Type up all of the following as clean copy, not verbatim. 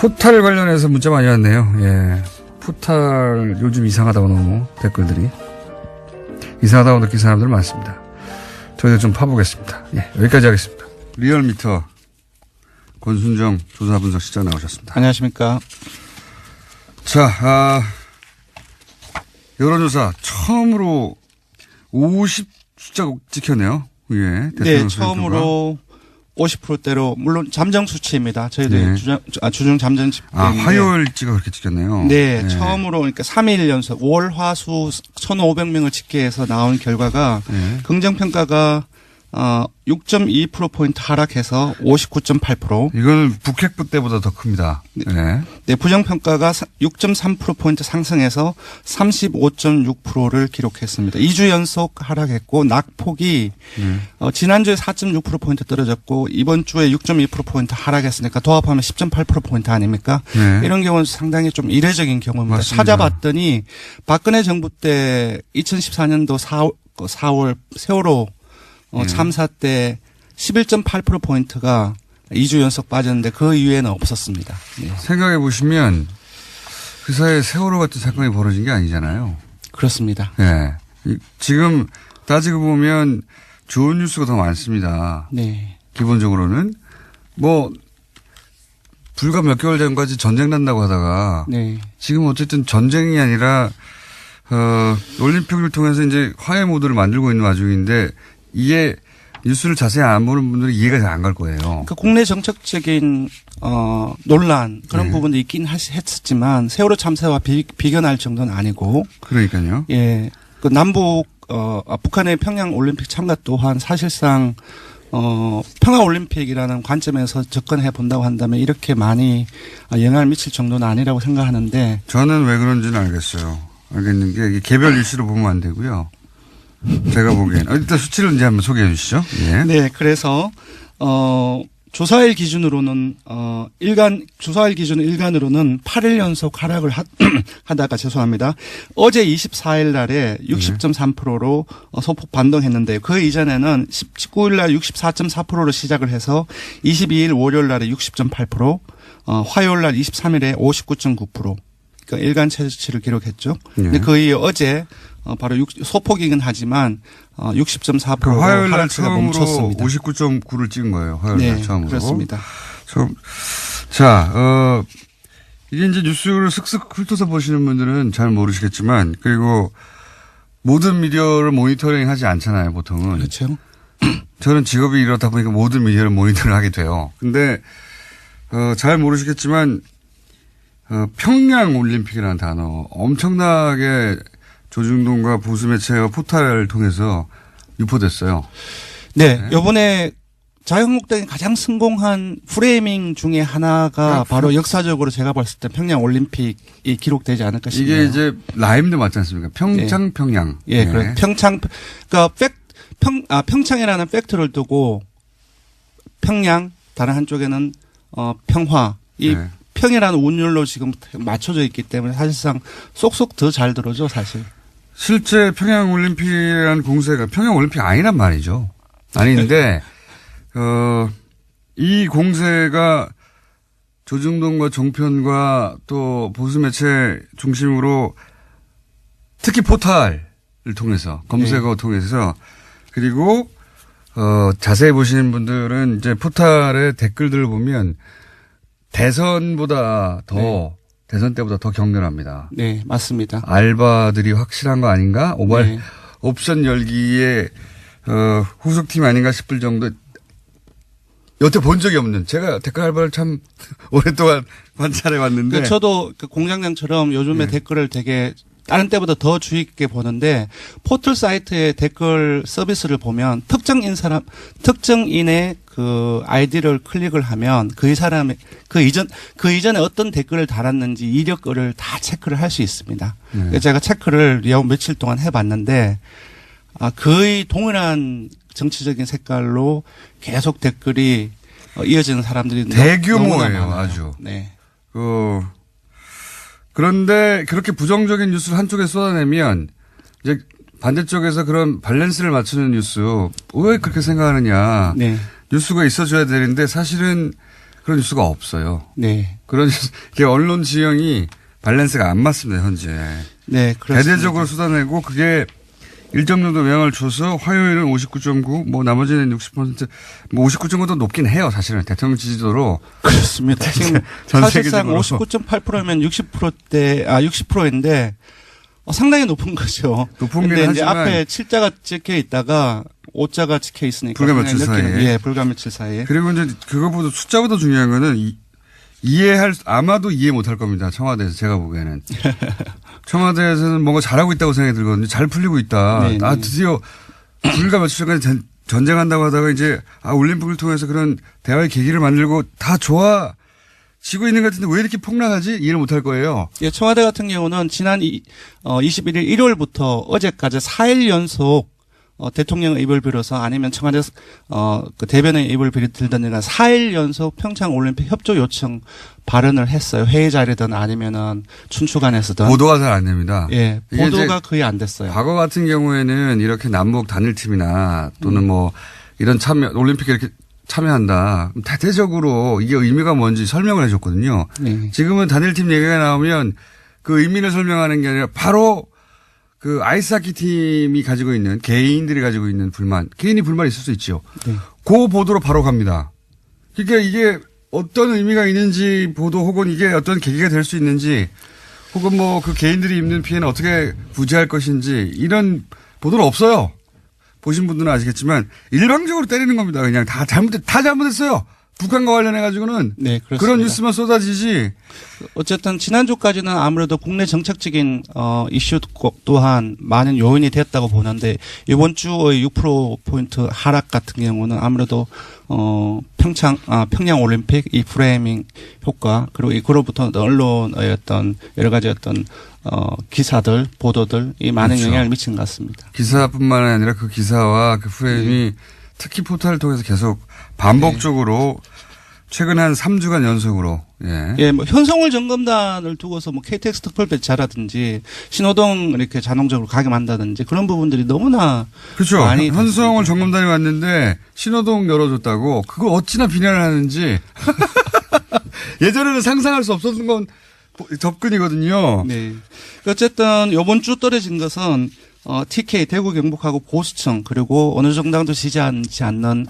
포탈 관련해서 문자 많이 왔네요. 예. 포탈 요즘 이상하다고 너무 댓글들이. 이상하다고 느낀 사람들 많습니다. 저희도 좀 파보겠습니다. 예. 여기까지 하겠습니다. 리얼미터 권순정 조사분석실장 나오셨습니다. 안녕하십니까. 자, 여론조사 처음으로 50 숫자 찍혔네요. 예. 네, 처음으로 50%대로 물론 잠정 수치입니다. 저희들 네. 주중 잠정 집계. 화요일치가 그렇게 찍혔네요. 네, 네. 처음으로 그러니까 3일 연속 월, 화, 수 1,500명을 집계해서 나온 결과가 네. 긍정평가가 6.2%포인트 하락해서 59.8%. 이건 북핵부 때보다 더 큽니다. 네. 네, 부정평가가 6.3%포인트 상승해서 35.6%를 기록했습니다. 2주 연속 하락했고, 낙폭이 지난주에 4.6%포인트 떨어졌고, 이번 주에 6.2%포인트 하락했으니까 도합하면 10.8%포인트 아닙니까? 네. 이런 경우는 상당히 좀 이례적인 경우입니다. 맞습니다. 찾아봤더니 박근혜 정부 때 2014년도 4월 세월호 참사 때 11.8%포인트가 2주 연속 빠졌는데 그 이후에는 없었습니다. 네. 생각해 보시면 그 사이에 세월호 같은 사건이 벌어진 게 아니잖아요. 그렇습니다. 네. 지금 따지고 보면 좋은 뉴스가 더 많습니다. 네. 기본적으로는 뭐 불과 몇 개월 전까지 전쟁 난다고 하다가 네. 지금 어쨌든 전쟁이 아니라 올림픽을 통해서 이제 화해 모드를 만들고 있는 와중인데 이게 뉴스를 자세히 안 보는 분들이 이해가 잘 안 갈 거예요. 그러니까 국내 정책적인 논란 그런 네. 부분도 있긴 했었지만 세월호 참사와 비견할 정도는 아니고. 그러니까요. 예, 그 남북 북한의 평양 올림픽 참가 또한 사실상 평화 올림픽이라는 관점에서 접근해 본다고 한다면 이렇게 많이 영향을 미칠 정도는 아니라고 생각하는데. 저는 왜 그런지는 알겠어요. 알겠는 게 이게 개별 이슈로 보면 안 되고요. 제가 보기엔. 일단 수치를 이제 한번 소개해 주시죠. 예. 네, 그래서, 조사일 기준으로는, 조사일 기준 일간으로는 8일 연속 하락을 하다가 죄송합니다. 어제 24일 날에 60.3%로 소폭 반등했는데요. 그 이전에는 19일 날 64.4%로 시작을 해서 22일 월요일 날에 60.8%, 화요일 날 23일에 59.9%. 그러니까 일간 최저치를 기록했죠. 근데 거의 어제 바로 소폭이긴 하지만 60.4%로 그 화요일 날 처음으로 59.9를 찍은 거예요. 화요일 날 네, 처음으로. 그렇습니다. 자, 이게 이제 뉴스를 슥슥 훑어서 보시는 분들은 잘 모르시겠지만 그리고 모든 미디어를 모니터링 하지 않잖아요, 보통은. 그렇죠. 저는 직업이 이렇다 보니까 모든 미디어를 모니터링 하게 돼요. 근데 잘 모르시겠지만 평양 올림픽이라는 단어 엄청나게 조중동과 보수 매체와 포탈을 통해서 유포됐어요. 네. 이번에 자유한국당이 가장 성공한 프레이밍 중에 하나가 바로 역사적으로 제가 봤을 때 평양 올림픽이 기록되지 않을까 싶네요. 이게 이제 라임도 맞지 않습니까? 평창, 네. 평양. 예, 네. 그래. 평창, 그러니까 평창이라는 팩트를 두고 평양, 다른 한쪽에는 평화, 이 네. 평이라는 운율로 지금 맞춰져 있기 때문에 사실상 쏙쏙 더 잘 들어오죠, 사실. 실제 평양올림픽이라는 공세가 평양올림픽 아니란 말이죠. 아닌데, 이 공세가 조중동과 종편과 또 보수매체 중심으로 특히 포탈을 통해서, 검색어 네. 통해서 그리고, 자세히 보시는 분들은 이제 포탈의 댓글들을 보면 대선보다 더 네. 대선 때보다 더 격렬합니다. 네, 맞습니다. 알바들이 확실한 거 아닌가? 네. 옵션 열기에 후속팀 아닌가 싶을 정도. 여태 본 적이 없는. 제가 댓글 알바를 참 오랫동안 관찰해 왔는데. 저도 그 공장장처럼 요즘에 네. 댓글을 되게 다른 때보다 더 주의 깊게 보는데 포털 사이트의 댓글 서비스를 보면 특정인의 그 아이디를 클릭을 하면 그 사람의 그 이전에 어떤 댓글을 달았는지 이력을 다 체크를 할 수 있습니다. 그래서 제가 체크를 며칠 동안 해봤는데 거의 동일한 정치적인 색깔로 계속 댓글이 이어지는 사람들이 대규모예요, 아주. 네. 그런데 그렇게 부정적인 뉴스를 한쪽에 쏟아내면 이제 반대쪽에서 그런 밸런스를 맞추는 뉴스 왜 그렇게 생각하느냐. 네. 뉴스가 있어줘야 되는데 사실은 그런 뉴스가 없어요. 네. 그런 이게 언론 지형이 밸런스가 안 맞습니다, 현재. 네, 그렇습니다. 대대적으로 쏟아내고 그게 일정 정도 영향을 줘서 화요일은 59.9, 뭐 나머지는 60%, 뭐 59.9도 높긴 해요, 사실은. 대통령 지지도로. 그렇습니다. 지금 사실상 59.8%면 60%인데 상당히 높은 거죠. 높은 근데 게 이제 하지만 앞에 7자가 찍혀 있다가 5자가 찍혀 있으니까. 불과 며칠 사이에. 예, 불과 며칠 사이에. 그리고 이제 그거보다 숫자보다 중요한 거는 아마도 이해 못할 겁니다. 청와대에서 제가 보기에는. 청와대에서는 뭔가 잘하고 있다고 생각이 들거든요. 잘 풀리고 있다. 네, 드디어 불과 며칠 전까지 전쟁한다고 하다가 이제 올림픽을 통해서 그런 대화의 계기를 만들고 다 좋아지고 있는 것 같은데 왜 이렇게 폭락하지? 이해를 못할 거예요. 예, 청와대 같은 경우는 지난 21일 일요일부터 어제까지 4일 연속 대통령 입을 빌어서 아니면 청와대 그 대변의 입을 빌든가 4일 연속 평창 올림픽 협조 요청 발언을 했어요. 회의 자리든 아니면은 춘추관에서든. 보도가 잘 안 됩니다. 예, 보도가 거의 안 됐어요. 과거 같은 경우에는 이렇게 남북 단일팀이나 또는 뭐 이런 올림픽에 이렇게 참여한다. 대대적으로 이게 의미가 뭔지 설명을 해줬거든요. 네. 지금은 단일팀 얘기가 나오면 그 의미를 설명하는 게 아니라 바로 그 아이스하키 팀이 가지고 있는 개인들이 가지고 있는 불만, 개인이 불만이 있을 수 있죠. 네. 그 보도로 바로 갑니다. 그러니까 이게 어떤 의미가 있는지 보도 혹은 이게 어떤 계기가 될 수 있는지 혹은 뭐 그 개인들이 입는 피해는 어떻게 구제할 것인지 이런 보도는 없어요. 보신 분들은 아시겠지만 일방적으로 때리는 겁니다. 그냥 다 잘못했어요. 북한과 관련해가지고는. 네, 그렇습니다. 그런 뉴스만 쏟아지지. 어쨌든 지난주까지는 아무래도 국내 정책적인 이슈 또한 많은 요인이 됐다고 보는데 이번 주의 6%포인트 하락 같은 경우는 아무래도 평양 올림픽 이 프레이밍 효과 그리고 그로부터 언론의 어떤 여러 가지 어떤 기사들 보도들 이 많은 그렇죠. 영향을 미친 것 같습니다. 기사뿐만 아니라 그 기사와 그 프레임이 특히 포털을 통해서 계속 반복적으로 최근 한 3주간 연속으로 예, 뭐 현성월 점검단을 두고서 뭐 KTX 특별 배차라든지 신호등 이렇게 자동적으로 가게만다든지 그런 부분들이 너무나 그렇죠. 많이 현성월 점검단이 왔는데 신호등 열어줬다고 그걸 어찌나 비난을 하는지 예전에는 상상할 수 없었던 건 접근이거든요. 네. 어쨌든 이번 주 떨어진 것은 TK 대구 경북하고 보수층 그리고 어느 정당도 지지하지 않는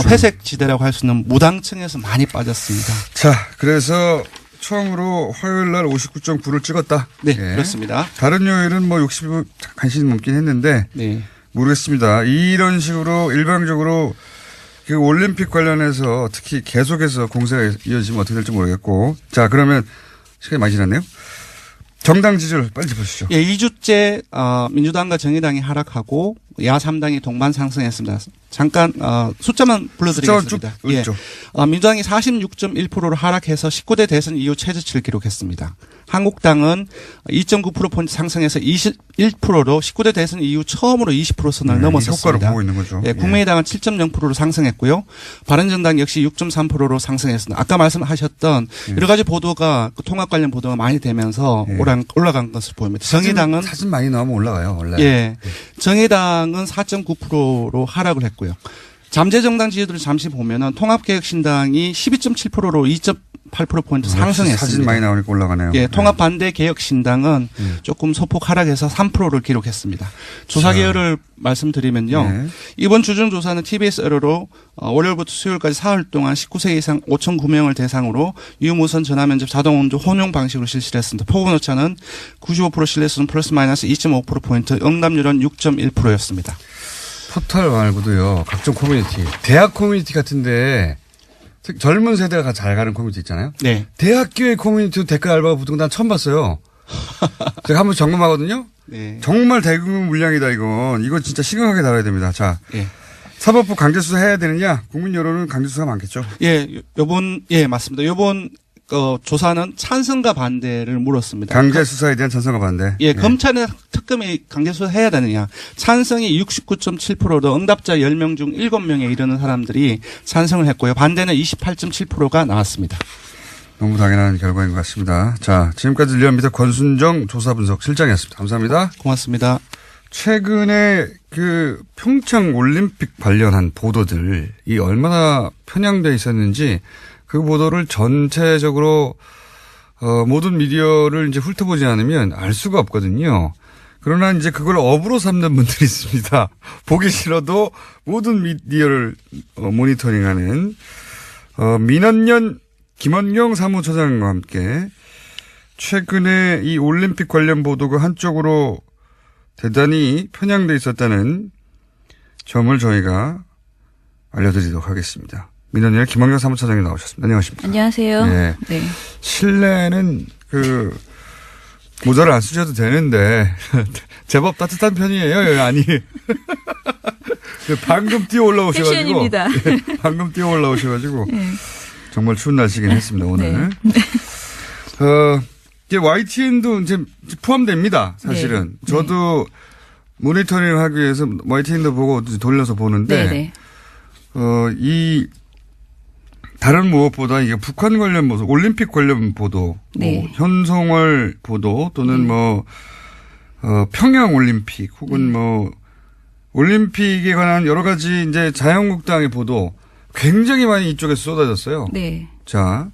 회색 지대라고 할 수 있는 무당층에서 많이 빠졌습니다. 자, 그래서 처음으로 화요일 날 59.9를 찍었다. 네, 그렇습니다. 다른 요일은 뭐 60을 간신히 넘긴 했는데 네. 모르겠습니다. 이런 식으로 일방적으로 그 올림픽 관련해서 특히 계속해서 공세가 이어지면 어떻게 될지 모르겠고. 자, 그러면 시간이 많이 지났네요. 정당 지지율 빨리 짚어주시죠. 예, 2주째 민주당과 정의당이 하락하고 야 3당이 동반 상승했습니다. 잠깐 숫자만 불러드리겠습니다. 예. 민주당이 46.1%로 하락해서 19대 대선 이후 최저치를 기록했습니다. 한국당은 2.9%포인트 상승해서 21%로 19대 대선 이후 처음으로 20% 선을 넘었습니다. 효과를 보고 있는 거죠. 예, 국민의당은 7.0%로 상승했고요. 바른정당 역시 6.3%로 상승했습니다. 아까 말씀하셨던 여러 가지 보도가 통합 관련 보도가 많이 되면서 올라간 것을 보입니다. 정의당은 사진 많이 나오면 올라가요. 원래. 예, 정의당은 4.9%로 하락을 했고요. 잠재정당 지지율을 잠시 보면은 통합개혁신당이 12.7%로 2.8%포인트 상승했습니다. 사진 많이 나오니까 올라가네요. 예, 통합반대개혁신당은 조금 소폭 하락해서 3%를 기록했습니다. 조사 개요를 말씀드리면요. 이번 주중조사는 TBS 의뢰로 월요일부터 수요일까지 사흘 동안 19세 이상 5,009명을 대상으로 유무선 전화면접 자동운전 혼용 방식으로 실시를 했습니다. 포괄오차는 95% 신뢰수준 플러스 마이너스 2.5%포인트, 응답률은 6.1%였습니다. 포털 말고도요. 각종 커뮤니티. 대학 커뮤니티 같은데 젊은 세대가 잘 가는 커뮤니티 있잖아요. 네. 대학교의 커뮤니티도 댓글 알바가 붙은 건 난 처음 봤어요. 제가 한번 점검하거든요. 네. 정말 대규모 물량이다 이건. 이거 진짜 심각하게 다뤄야 됩니다. 자. 예. 사법부 강제수사 해야 되느냐? 국민 여론은 강제수사가 많겠죠. 예, 맞습니다. 요번 조사는 찬성과 반대를 물었습니다. 강제수사에 대한 찬성과 반대. 예, 검찰은 특검이 강제수사 해야 되느냐. 찬성이 69.7%로 응답자 10명 중 7명에 이르는 사람들이 찬성을 했고요. 반대는 28.7%가 나왔습니다. 너무 당연한 결과인 것 같습니다. 자, 지금까지 리얼미터 권순정 조사분석 실장이었습니다. 감사합니다. 고맙습니다. 최근에 그 평창 올림픽 관련한 보도들이 얼마나 편향돼 있었는지 그 보도를 전체적으로 모든 미디어를 이제 훑어보지 않으면 알 수가 없거든요. 그러나 이제 그걸 업으로 삼는 분들이 있습니다. 보기 싫어도 모든 미디어를 모니터링하는 민원연 김원경 사무처장과 함께 최근에 이 올림픽 관련 보도가 한쪽으로 대단히 편향돼 있었다는 점을 저희가 알려드리도록 하겠습니다. 민원연 김원경 사무처장이 나오셨습니다. 안녕하십니까? 안녕하세요. 네. 네. 실내는 모자를 안 쓰셔도 되는데 제법 따뜻한 편이에요. 아니. 방금 뛰어 올라오셔가지고. 패션입니다. 예, 방금 뛰어 올라오셔가지고. 네. 정말 추운 날씨긴 했습니다, 오늘. 네. 이제 YTN도 이제 포함됩니다, 사실은. 네. 저도 모니터링을 하기 위해서 YTN도 보고 돌려서 보는데. 네. 이 다른 무엇보다 이게 북한 관련 보도, 올림픽 관련 보도, 네. 뭐 현송월 보도 또는 평양 올림픽 혹은 올림픽에 관한 여러 가지 이제 자유한국당의 보도 굉장히 많이 이쪽에서 쏟아졌어요. 네. 자,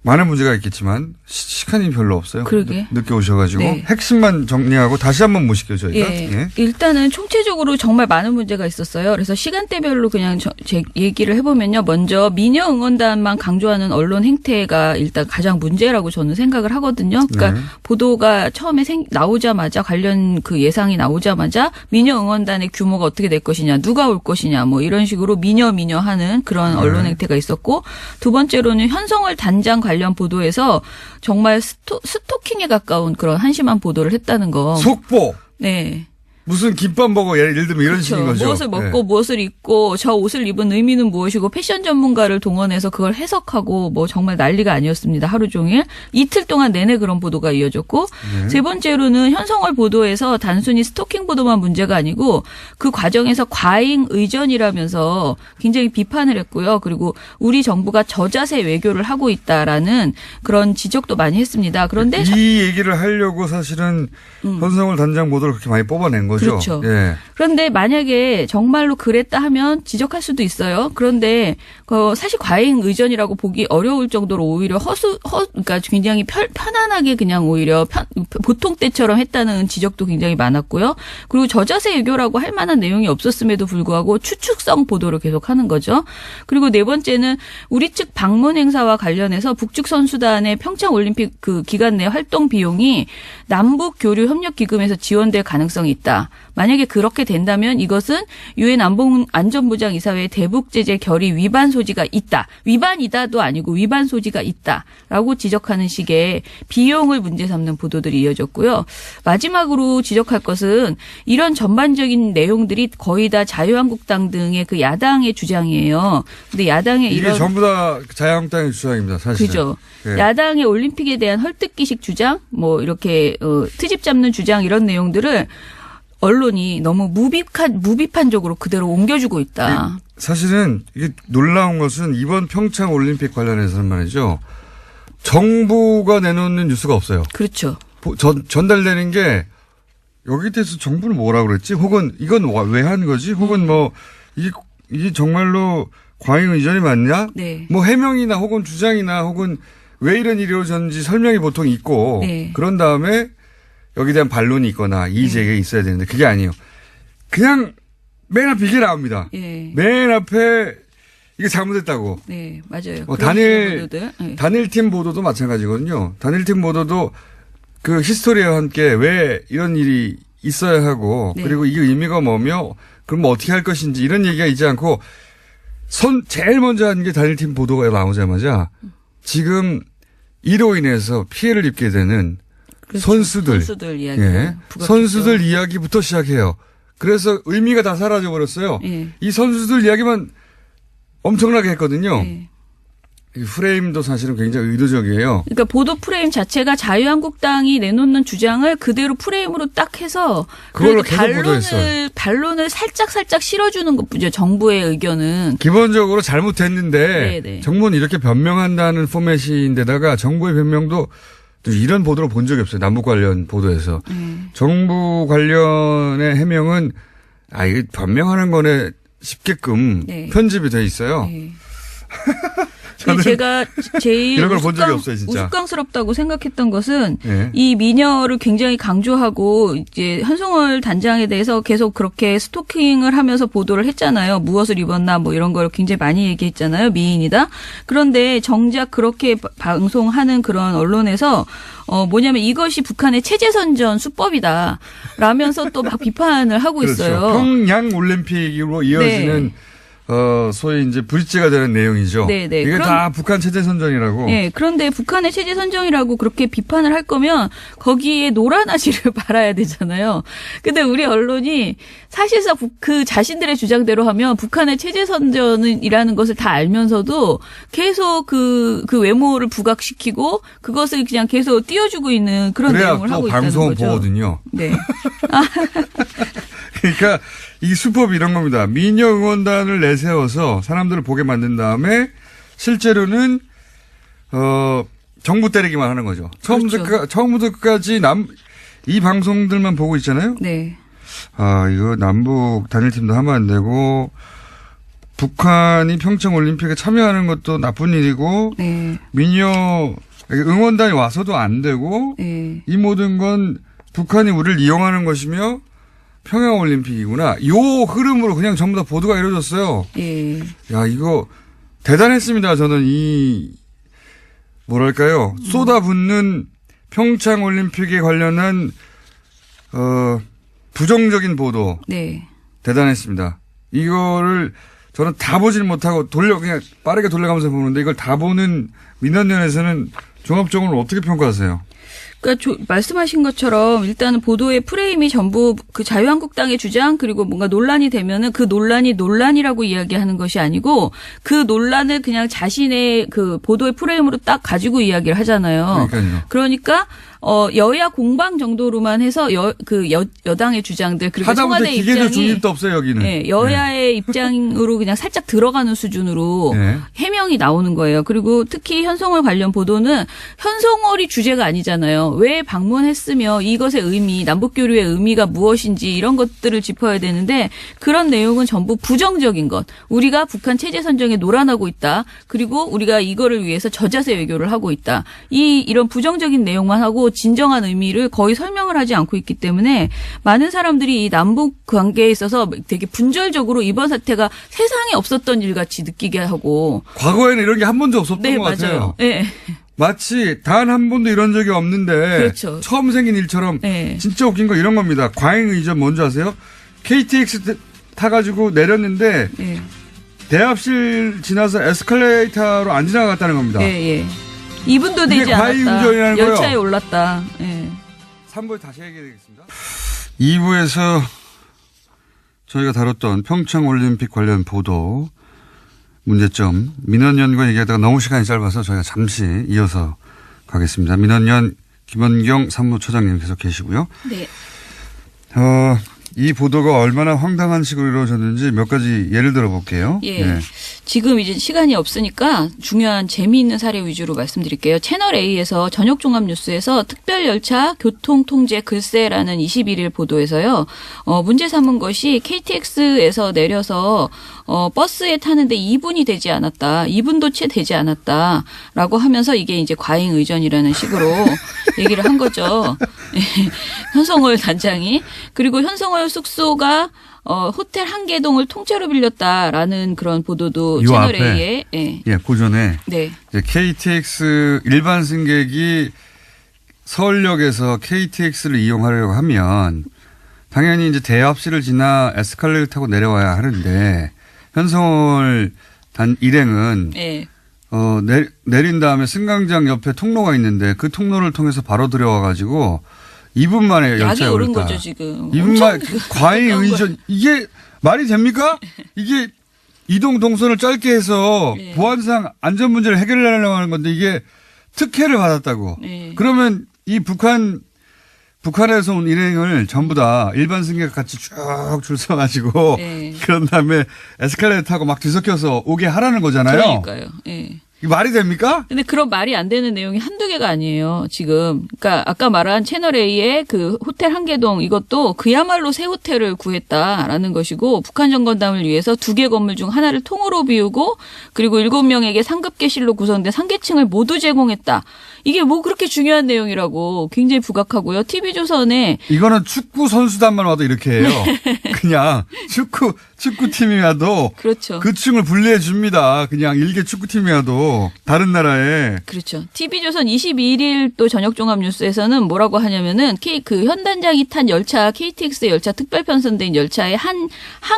많은 문제가 있겠지만 시간이 별로 없어요. 그러게. 늦게 오셔가지고 네. 핵심만 정리하고 다시 한번 모실게요, 저희가. 예. 예. 일단은 총체적으로 정말 많은 문제가 있었어요. 그래서 시간대별로 그냥 제 얘기를 해보면요. 먼저 미녀 응원단만 강조하는 언론 행태가 일단 가장 문제라고 저는 생각을 하거든요. 그러니까 네. 보도가 처음에 나오자마자 관련 그 예상이 나오자마자 미녀 응원단의 규모가 어떻게 될 것이냐, 누가 올 것이냐, 뭐 이런 식으로 미녀 하는 그런 언론 행태가 있었고, 두 번째로는 현성월 단장 관련 보도에서 정말 스토킹에 가까운 그런 한심한 보도를 했다는 거. 속보. 네. 무슨 김밥 먹어 예를 들면 이런 식인 거죠. 무엇을 먹고 네. 무엇을 입고 저 옷을 입은 의미는 무엇이고 패션 전문가를 동원해서 그걸 해석하고 뭐 정말 난리가 아니었습니다. 하루 종일. 이틀 동안 내내 그런 보도가 이어졌고 네. 세 번째로는 현성월 보도에서 단순히 스토킹 보도만 문제가 아니고 그 과정에서 과잉 의전이라면서 굉장히 비판을 했고요. 그리고 우리 정부가 저자세 외교를 하고 있다라는 그런 지적도 많이 했습니다. 그런데 이 얘기를 하려고 사실은 현성월 단장 보도를 그렇게 많이 뽑아낸 거죠. 그렇죠. 예. 그런데 만약에 정말로 그랬다 하면 지적할 수도 있어요. 그런데 사실 과잉 의전이라고 보기 어려울 정도로 오히려 그러니까 굉장히 편안하게 그냥 오히려 보통 때처럼 했다는 지적도 굉장히 많았고요. 그리고 저자세 외교라고 할 만한 내용이 없었음에도 불구하고 추측성 보도를 계속하는 거죠. 그리고 네 번째는 우리 측 방문 행사와 관련해서 북측 선수단의 평창 올림픽 그 기간 내 활동 비용이 남북 교류 협력 기금에서 지원될 가능성이 있다. 만약에 그렇게 된다면 이것은 유엔 안전보장 이사회 대북 제재 결의 위반 소지가 있다. 위반이다도 아니고 위반 소지가 있다라고 지적하는 식의 비용을 문제 삼는 보도들이 이어졌고요. 마지막으로 지적할 것은 이런 전반적인 내용들이 거의 다 자유한국당 등의 그 야당의 주장이에요. 근데 야당의 이게 전부 다 자유한국당의 주장입니다. 사실은. 그죠. 예. 야당의 올림픽에 대한 헐뜯기식 주장, 뭐 이렇게 트집 잡는 주장 이런 내용들을 언론이 너무 무비판적으로 그대로 옮겨주고 있다. 사실은 이게 놀라운 것은 이번 평창 올림픽 관련해서는 말이죠. 정부가 내놓는 뉴스가 없어요. 그렇죠. 전달되는 게 여기 대해서 정부는 뭐라고 그랬지? 혹은 이건 왜 한 거지? 혹은 뭐 이게 정말로 과잉 의전이 맞냐? 네. 뭐 해명이나 혹은 주장이나 혹은 왜 이런 일이 이루어졌는지 설명이 보통 있고 네. 그런 다음에 여기에 대한 반론이 있거나 이의제기가 있어야 되는데 그게 아니에요. 그냥 맨 앞에 이게 나옵니다. 예. 맨 앞에 이게 잘못했다고. 네, 맞아요. 단일팀 보도도 마찬가지거든요. 단일팀 보도도 그 히스토리와 함께 왜 이런 일이 있어야 하고 네. 그리고 이게 의미가 뭐며 그럼 뭐 어떻게 할 것인지 이런 얘기가 있지 않고 제일 먼저 한 게 단일팀 보도가 나오자마자 지금 이로 인해서 피해를 입게 되는 그렇죠. 선수들 이야기. 예. 선수들 이야기부터 시작해요. 그래서 의미가 다 사라져 버렸어요. 예. 이 선수들 이야기만 엄청나게 했거든요. 예. 이 프레임도 사실은 굉장히 의도적이에요. 그러니까 보도 프레임 자체가 자유한국당이 내놓는 주장을 그대로 프레임으로 딱 해서 그걸로 계속 보도했어요. 반론을 살짝 실어주는 것뿐이죠. 정부의 의견은. 기본적으로 잘못했는데 네네. 정부는 이렇게 변명한다는 포맷인데다가 정부의 변명도 또 이런 보도를 본 적이 없어요. 남북 관련 보도에서. 정부 관련의 해명은 이거 변명하는 거네 싶게끔 네. 편집이 돼 있어요. 네. 저는 제가 제일 이런 걸 본 적이 없어요, 진짜. 우스꽝스럽다고 생각했던 것은 예. 이 미녀를 굉장히 강조하고 이제 현송월 단장에 대해서 계속 그렇게 스토킹을 하면서 보도를 했잖아요. 무엇을 입었나 뭐 이런 걸 굉장히 많이 얘기했잖아요. 미인이다. 그런데 정작 그렇게 방송하는 그런 언론에서 뭐냐면 이것이 북한의 체제선전 수법이다. 라면서 또 막 비판을 하고 그렇죠. 있어요. 평양 올림픽으로 이어지는 네. 소위 이제 브릿지가 되는 내용이죠. 네네. 이게 다 북한 체제 선전이라고. 네, 그런데 북한의 체제 선정이라고 그렇게 비판을 할 거면 거기에 노란 아지를 발아야 되잖아요. 근데 우리 언론이 사실상 그 자신들의 주장대로 하면 북한의 체제 선전이라는 것을 다 알면서도 계속 그 외모를 부각시키고 그것을 그냥 계속 띄워주고 있는 그런 그래야 내용을 또 하고 있다는 방송은 거죠. 보거든요. 네. 그러니까 이 수법이 이런 겁니다. 미녀 응원단을 내세워서 사람들을 보게 만든 다음에 실제로는 정부 때리기만 하는 거죠. 그렇죠. 처음부터 끝까지 이 방송들만 보고 있잖아요. 네. 이거 남북 단일팀도 하면 안 되고 북한이 평창 올림픽에 참여하는 것도 나쁜 일이고 네. 미녀 응원단이 와서도 안 되고 네. 이 모든 건 북한이 우리를 이용하는 것이며 평양올림픽이구나. 요 흐름으로 그냥 전부 다 보도가 이루어졌어요. 예. 야, 이거 대단했습니다. 저는 뭐랄까요. 쏟아붓는 평창올림픽에 관련한, 부정적인 보도. 네. 대단했습니다. 이거를 저는 다 보질 못하고 그냥 빠르게 돌려가면서 보는데 이걸 다 보는 민원연에서는 종합적으로 어떻게 평가하세요? 그러니까 말씀하신 것처럼 일단은 보도의 프레임이 전부 그 자유한국당의 주장 그리고 뭔가 논란이 되면은 그 논란이 논란이라고 이야기하는 것이 아니고 그 논란을 그냥 자신의 그 보도의 프레임으로 딱 가지고 이야기를 하잖아요. 그러니까요. 그러니까 여야 공방 정도로만 해서 여당의 주장들 그리고 하다못해 청와대 기계적 입장이 중립도 없어요 여기는. 네, 여야의 입장으로 그냥 살짝 들어가는 수준으로 네. 해명이 나오는 거예요. 그리고 특히 현송월 관련 보도는 현송월이 주제가 아니잖아요. 왜 방문했으며 이것의 의미, 남북교류의 의미가 무엇인지 이런 것들을 짚어야 되는데 그런 내용은 전부 부정적인 것. 우리가 북한 체제 선정에 노란하고 있다. 그리고 우리가 이거를 위해서 저자세 외교를 하고 있다. 이런 부정적인 내용만 하고 진정한 의미를 거의 설명을 하지 않고 있기 때문에 많은 사람들이 이 남북 관계에 있어서 되게 분절적으로 이번 사태가 세상에 없었던 일 같이 느끼게 하고. 과거에는 이런 게 한 번도 없었던 네, 것 같아요. 맞아요. 네. 마치 단 한 번도 이런 적이 없는데 그렇죠. 처음 생긴 일처럼 네. 진짜 웃긴 거 이런 겁니다. 과잉 의전 뭔지 아세요? KTX 타가지고 내렸는데 네. 대합실 지나서 에스컬레이터로 안 지나갔다는 겁니다. 예, 예. 2분도 이게 되지 과잉 않았다. 운전이라는 거예요. 열차에 올랐다. 예. 3부에 다시 얘기하겠습니다. 2부에서 저희가 다뤘던 평창올림픽 관련 보도 문제점 민원연과 얘기하다가 너무 시간이 짧아서 저희가 잠시 이어서 가겠습니다. 민원연 김원경 사무처장님 계속 계시고요. 네. 이 보도가 얼마나 황당한 식으로 이루어졌는지 몇 가지 예를 들어볼게요. 예. 네. 지금 이제 시간이 없으니까 중요한 재미있는 사례 위주로 말씀드릴게요. 채널A에서 저녁종합뉴스에서 특별열차 교통통제 글쎄라는 21일 보도에서요. 문제 삼은 것이 KTX에서 내려서 버스에 타는데 2분이 되지 않았다. 2분도 채 되지 않았다라고 하면서 이게 이제 과잉 의전이라는 식으로 얘기를 한 거죠. 현송월 단장이. 그리고 현송월 숙소가 호텔 한개동을 통째로 빌렸다라는 그런 보도도 채널A에. 예, 그 전에 네. 이제 KTX 일반 승객이 서울역에서 KTX를 이용하려고 하면 당연히 이제 대합실을 지나 에스컬레이터 타고 내려와야 하는데 현송월 일행은 네. 내린 다음에 승강장 옆에 통로가 있는데 그 통로를 통해서 바로 들어와가지고 2분 만에 열차에 약이 오른 올랐다. 거죠 지금. 2분 만에 과잉 의전. 이게 말이 됩니까? 이게 이동 동선을 짧게 해서 네. 보안상 안전 문제를 해결하려고 하는 건데 이게 특혜를 받았다고. 네. 그러면 이 북한에서 온 일행을 전부 다 일반 승객 같이 쭉 줄 서가지고 네. 그런 다음에 에스컬레이터 타고 막 뒤섞여서 오게 하라는 거잖아요. 그러니까요. 네. 이 말이 됩니까? 근데 그런 말이 안 되는 내용이 한두 개가 아니에요, 지금. 그러니까 아까 말한 채널A의 그 호텔 한계동 이것도 그야말로 새 호텔을 구했다라는 것이고 북한 정권담을 위해서 2개 건물 중 하나를 통으로 비우고 그리고 7명에게 상급계실로 구성된 상계층을 모두 제공했다. 이게 뭐 그렇게 중요한 내용이라고 굉장히 부각하고요. TV조선에 이거는 축구 선수단만 와도 이렇게 해요. 그냥 축구팀이 와도 그렇죠. 그 층을 분리해 줍니다. 그냥 일개 축구팀이 와도 다른 나라에. 그렇죠. TV조선 22일 또 저녁 종합 뉴스에서는 뭐라고 하냐면은 그 현단장이 탄 열차 KTX 열차 특별 편성된 열차의 한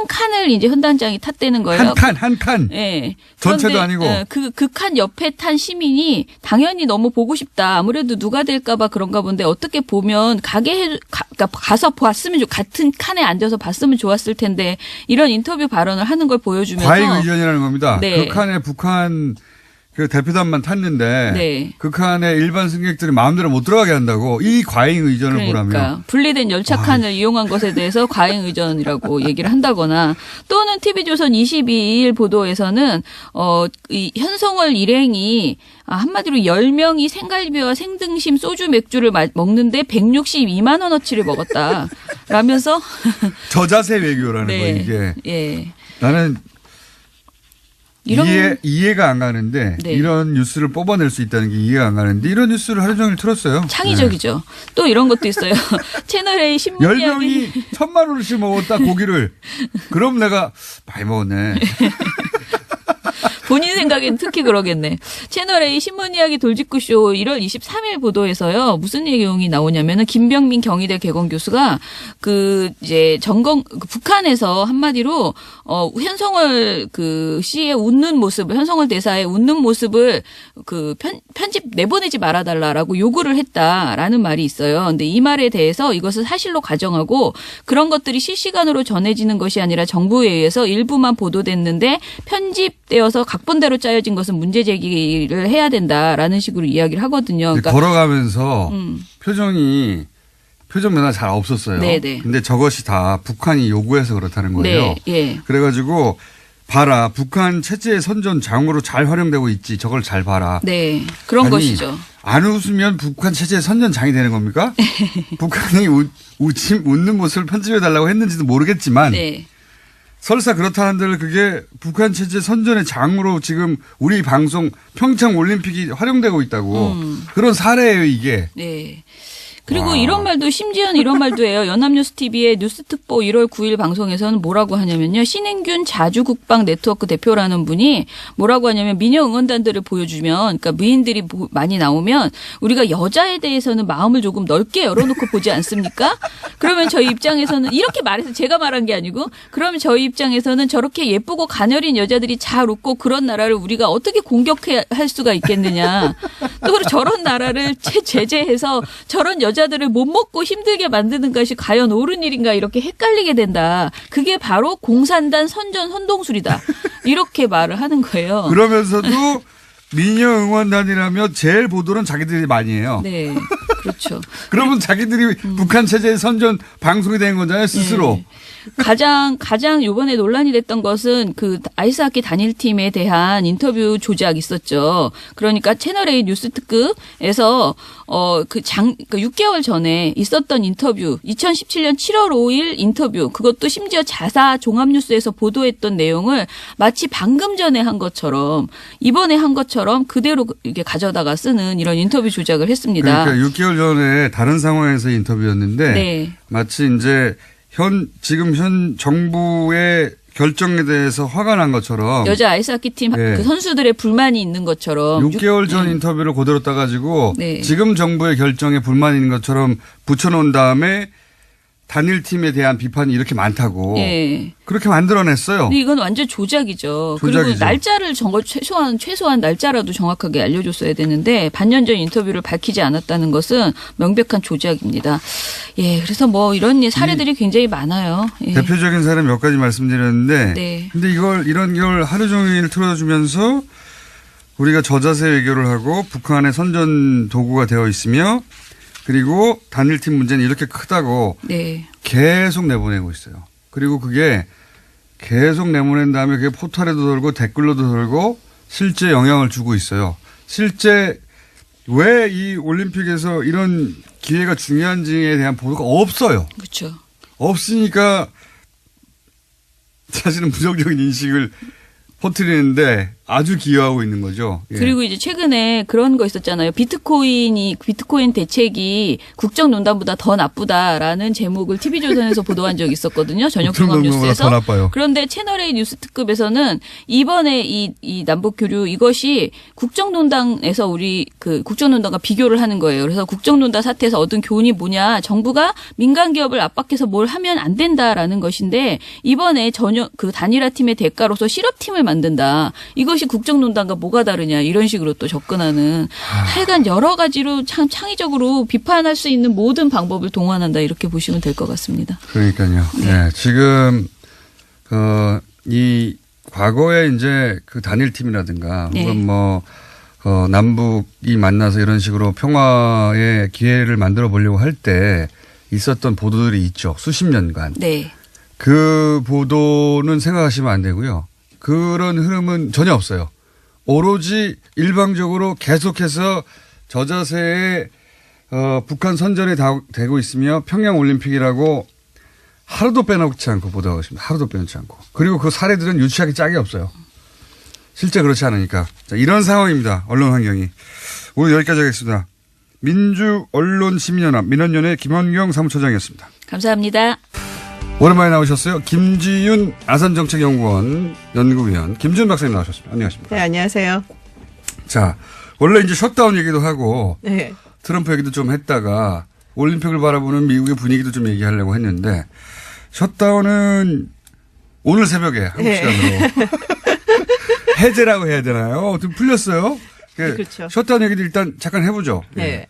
칸을 이제 현단장이 탔다는 거예요. 한 칸. 예. 전체도 아니고. 그 칸 옆에 탄 시민이 당연히 너무 보고 싶다. 아무래도 누가 될까봐 그런가 본데 어떻게 보면 그러니까 가서 봤으면 같은 칸에 앉아서 봤으면 좋았을 텐데 이런 인터뷰 발언을 하는 걸 보여주면서 과잉 의전이라는 겁니다. 네. 그 칸에 북한 그 대표단만 탔는데 네. 그 칸에 일반 승객들이 마음대로 못 들어가게 한다고 이 과잉 의전을 보라며. 분리된 열차 칸을 이용한 것에 대해서 과잉 의전이라고 얘기를 한다거나 또는 TV조선 22일 보도에서는 이 현성월 일행이 한마디로 10명이 생갈비와 생등심 소주 맥주를 먹는데 162만 원어치를 먹었다. 라면서 저자세 외교라는 네. 거 이게. 예. 나는 이런 이해가 안 가는데 네. 이런 뉴스를 뽑아낼 수 있다는 게 이해가 안 가는데 이런 뉴스를 하루 종일 틀었어요. 창의적이죠. 네. 또 이런 것도 있어요. 채널A 신문 10명이 1,000만 원씩 먹었다 고기를. 그럼 내가 많이 먹었네. 본인 생각엔 특히 그러겠네. 채널A 신문 이야기 돌직구쇼 1월 23일 보도에서요. 무슨 내용이 나오냐면은 김병민 경희대 개공 교수가 이제 북한에서 한마디로 현성월 씨의 웃는 모습을 현성월 대사의 웃는 모습을 편집 내보내지 말아달라라고 요구를 했다라는 말이 있어요. 근데 이 말에 대해서 이것을 사실로 가정하고 그런 것들이 실시간으로 전해지는 것이 아니라 정부에 의해서 일부만 보도됐는데 편집되어서 각본대로 짜여진 것은 문제 제기를 해야 된다라는 식으로 이야기를 하거든요. 그러니까 걸어가면서 표정 변화 잘 없었어요. 네네. 근데 저것이 다 북한이 요구해서 그렇다는 거예요. 네. 예. 그래가지고 봐라. 북한 체제의 선전장으로 잘 활용되고 있지. 저걸 잘 봐라. 네. 그런 것이죠. 안 웃으면 북한 체제의 선전장이 되는 겁니까? 북한이 웃는 모습을 편집해달라고 했는지도 모르겠지만 네. 설사 그렇다 한들 그게 북한 체제 선전의 장으로 지금 우리 방송 평창 올림픽이 활용되고 있다고 그런 사례예요 이게. 네. 그리고 이런 말도 심지어는 이런 말도 해요. 연합뉴스TV의 뉴스특보 1월 9일 방송에서는 뭐라고 하냐면요. 신인균 자주국방 네트워크 대표라는 분이 뭐라고 하냐면 미녀 응원단들을 보여주면 그러니까 미인들이 많이 나오면 우리가 여자에 대해서는 마음을 조금 넓게 열어놓고 보지 않습니까? 그러면 저희 입장에서는 이렇게 말해서 제가 말한 게 아니고 그러면 저희 입장에서는 저렇게 예쁘고 가녀린 여자들이 잘 웃고 그런 나라를 우리가 어떻게 공격할 수가 있겠느냐. 또 저런 나라를 제재해서 저런 여자들을 못 먹고 힘들게 만드는 것이 과연 옳은 일인가 이렇게 헷갈리게 된다. 그게 바로 공산당 선동술이다. 이렇게 말을 하는 거예요. 그러면서도 미녀 응원단이라며 제일 보도는 자기들이 많이 해요. 네. 그렇죠. 그러면 자기들이 북한 체제의 선전 방송이 된 거잖아요, 스스로. 네. 가장 요번에 논란이 됐던 것은 그 아이스하키 단일팀에 대한 인터뷰 조작 있었죠. 그러니까 채널A 뉴스 특급에서 6개월 전에 있었던 인터뷰, 2017년 7월 5일 인터뷰, 그것도 심지어 자사 종합뉴스에서 보도했던 내용을 마치 방금 전에 한 것처럼 이번에 한 것처럼 그대로 이렇게 가져다가 쓰는 이런 인터뷰 조작을 했습니다. 그러니까 6개월 전에 다른 상황에서 인터뷰였는데 네. 마치 이제 지금 현 정부의 결정에 대해서 화가 난 것처럼 여자 아이스하키 팀 네. 그 선수들의 불만이 있는 것처럼 6개월 전 인터뷰를 그대로 따가지고 네. 지금 정부의 결정에 불만이 있는 것처럼 붙여놓은 다음에 단일팀에 대한 비판이 이렇게 많다고 네. 그렇게 만들어냈어요. 근데 이건 완전 조작이죠. 그리고 날짜를 최소한 날짜라도 정확하게 알려줬어야 되는데 반년 전 인터뷰를 밝히지 않았다는 것은 명백한 조작입니다. 예, 그래서 뭐 이런 사례들이 굉장히 많아요. 예. 대표적인 사례 몇 가지 말씀드렸는데, 네. 근데 이런 걸 하루 종일 틀어주면서 우리가 저자세 외교를 하고 북한의 선전 도구가 되어 있으며 그리고 단일팀 문제는 이렇게 크다고 네. 계속 내보내고 있어요. 그리고 그게 계속 내보낸 다음에 그게 포털에도 돌고 댓글로도 돌고 실제 영향을 주고 있어요. 실제 왜 이 올림픽에서 이런 기회가 중요한지에 대한 보도가 없어요. 그렇죠. 없으니까 사실은 부정적인 인식을 퍼뜨리는데 아주 기여하고 있는 거죠. 예. 그리고 이제 최근에 그런 거 있었잖아요. 비트코인 대책이 국정농단보다 더 나쁘다라는 제목을 TV조선에서 보도한 적이 있었거든요. 저녁 종합 뉴스에서. 더 나빠요. 그런데 채널A 뉴스 특급에서는 이번에 이 남북 교류 이것이 국정농단에서 우리 그 국정농단과 비교를 하는 거예요. 그래서 국정농단 사태에서 얻은 교훈이 뭐냐? 정부가 민간 기업을 압박해서 뭘 하면 안 된다라는 것인데 이번에 전혀 그 단일화 팀의 대가로서 실업팀을 만든다. 이것이 국정농단과 뭐가 다르냐 이런 식으로 또 접근하는 하여간 여러 가지로 참 창의적으로 비판할 수 있는 모든 방법을 동원한다 이렇게 보시면 될 것 같습니다. 그러니까요. 네. 지금 이 과거에 이제 그 단일팀이라든가 네. 혹은 뭐 남북이 만나서 이런 식으로 평화의 기회를 만들어 보려고 할 때 있었던 보도들이 있죠. 수십 년간. 네. 그 보도는 생각하시면 안 되고요. 그런 흐름은 전혀 없어요. 오로지 일방적으로 계속해서 저자세에 북한 선전이 되고 있으며 평양올림픽이라고 하루도 빼놓지 않고 보도하고 있습니다. 하루도 빼놓지 않고. 그리고 그 사례들은 유치하기 짝이 없어요. 실제 그렇지 않으니까. 자, 이런 상황입니다. 언론 환경이. 오늘 여기까지 하겠습니다. 민주언론시민연합 민원연의 김원경 사무처장이었습니다. 감사합니다. 오랜만에 나오셨어요. 김지윤 아산정책연구원 연구위원 김지윤 박사님 나오셨습니다. 안녕하십니까. 네, 안녕하세요. 자, 원래 이제 셧다운 얘기도 하고 네. 트럼프 얘기도 좀 했다가 올림픽을 바라보는 미국의 분위기도 좀 얘기하려고 했는데 셧다운은 오늘 새벽에 한국 네. 시간으로 해제라고 해야 되나요? 좀 풀렸어요. 그렇죠. 셧다운 얘기도 일단 잠깐 해보죠. 네. 예.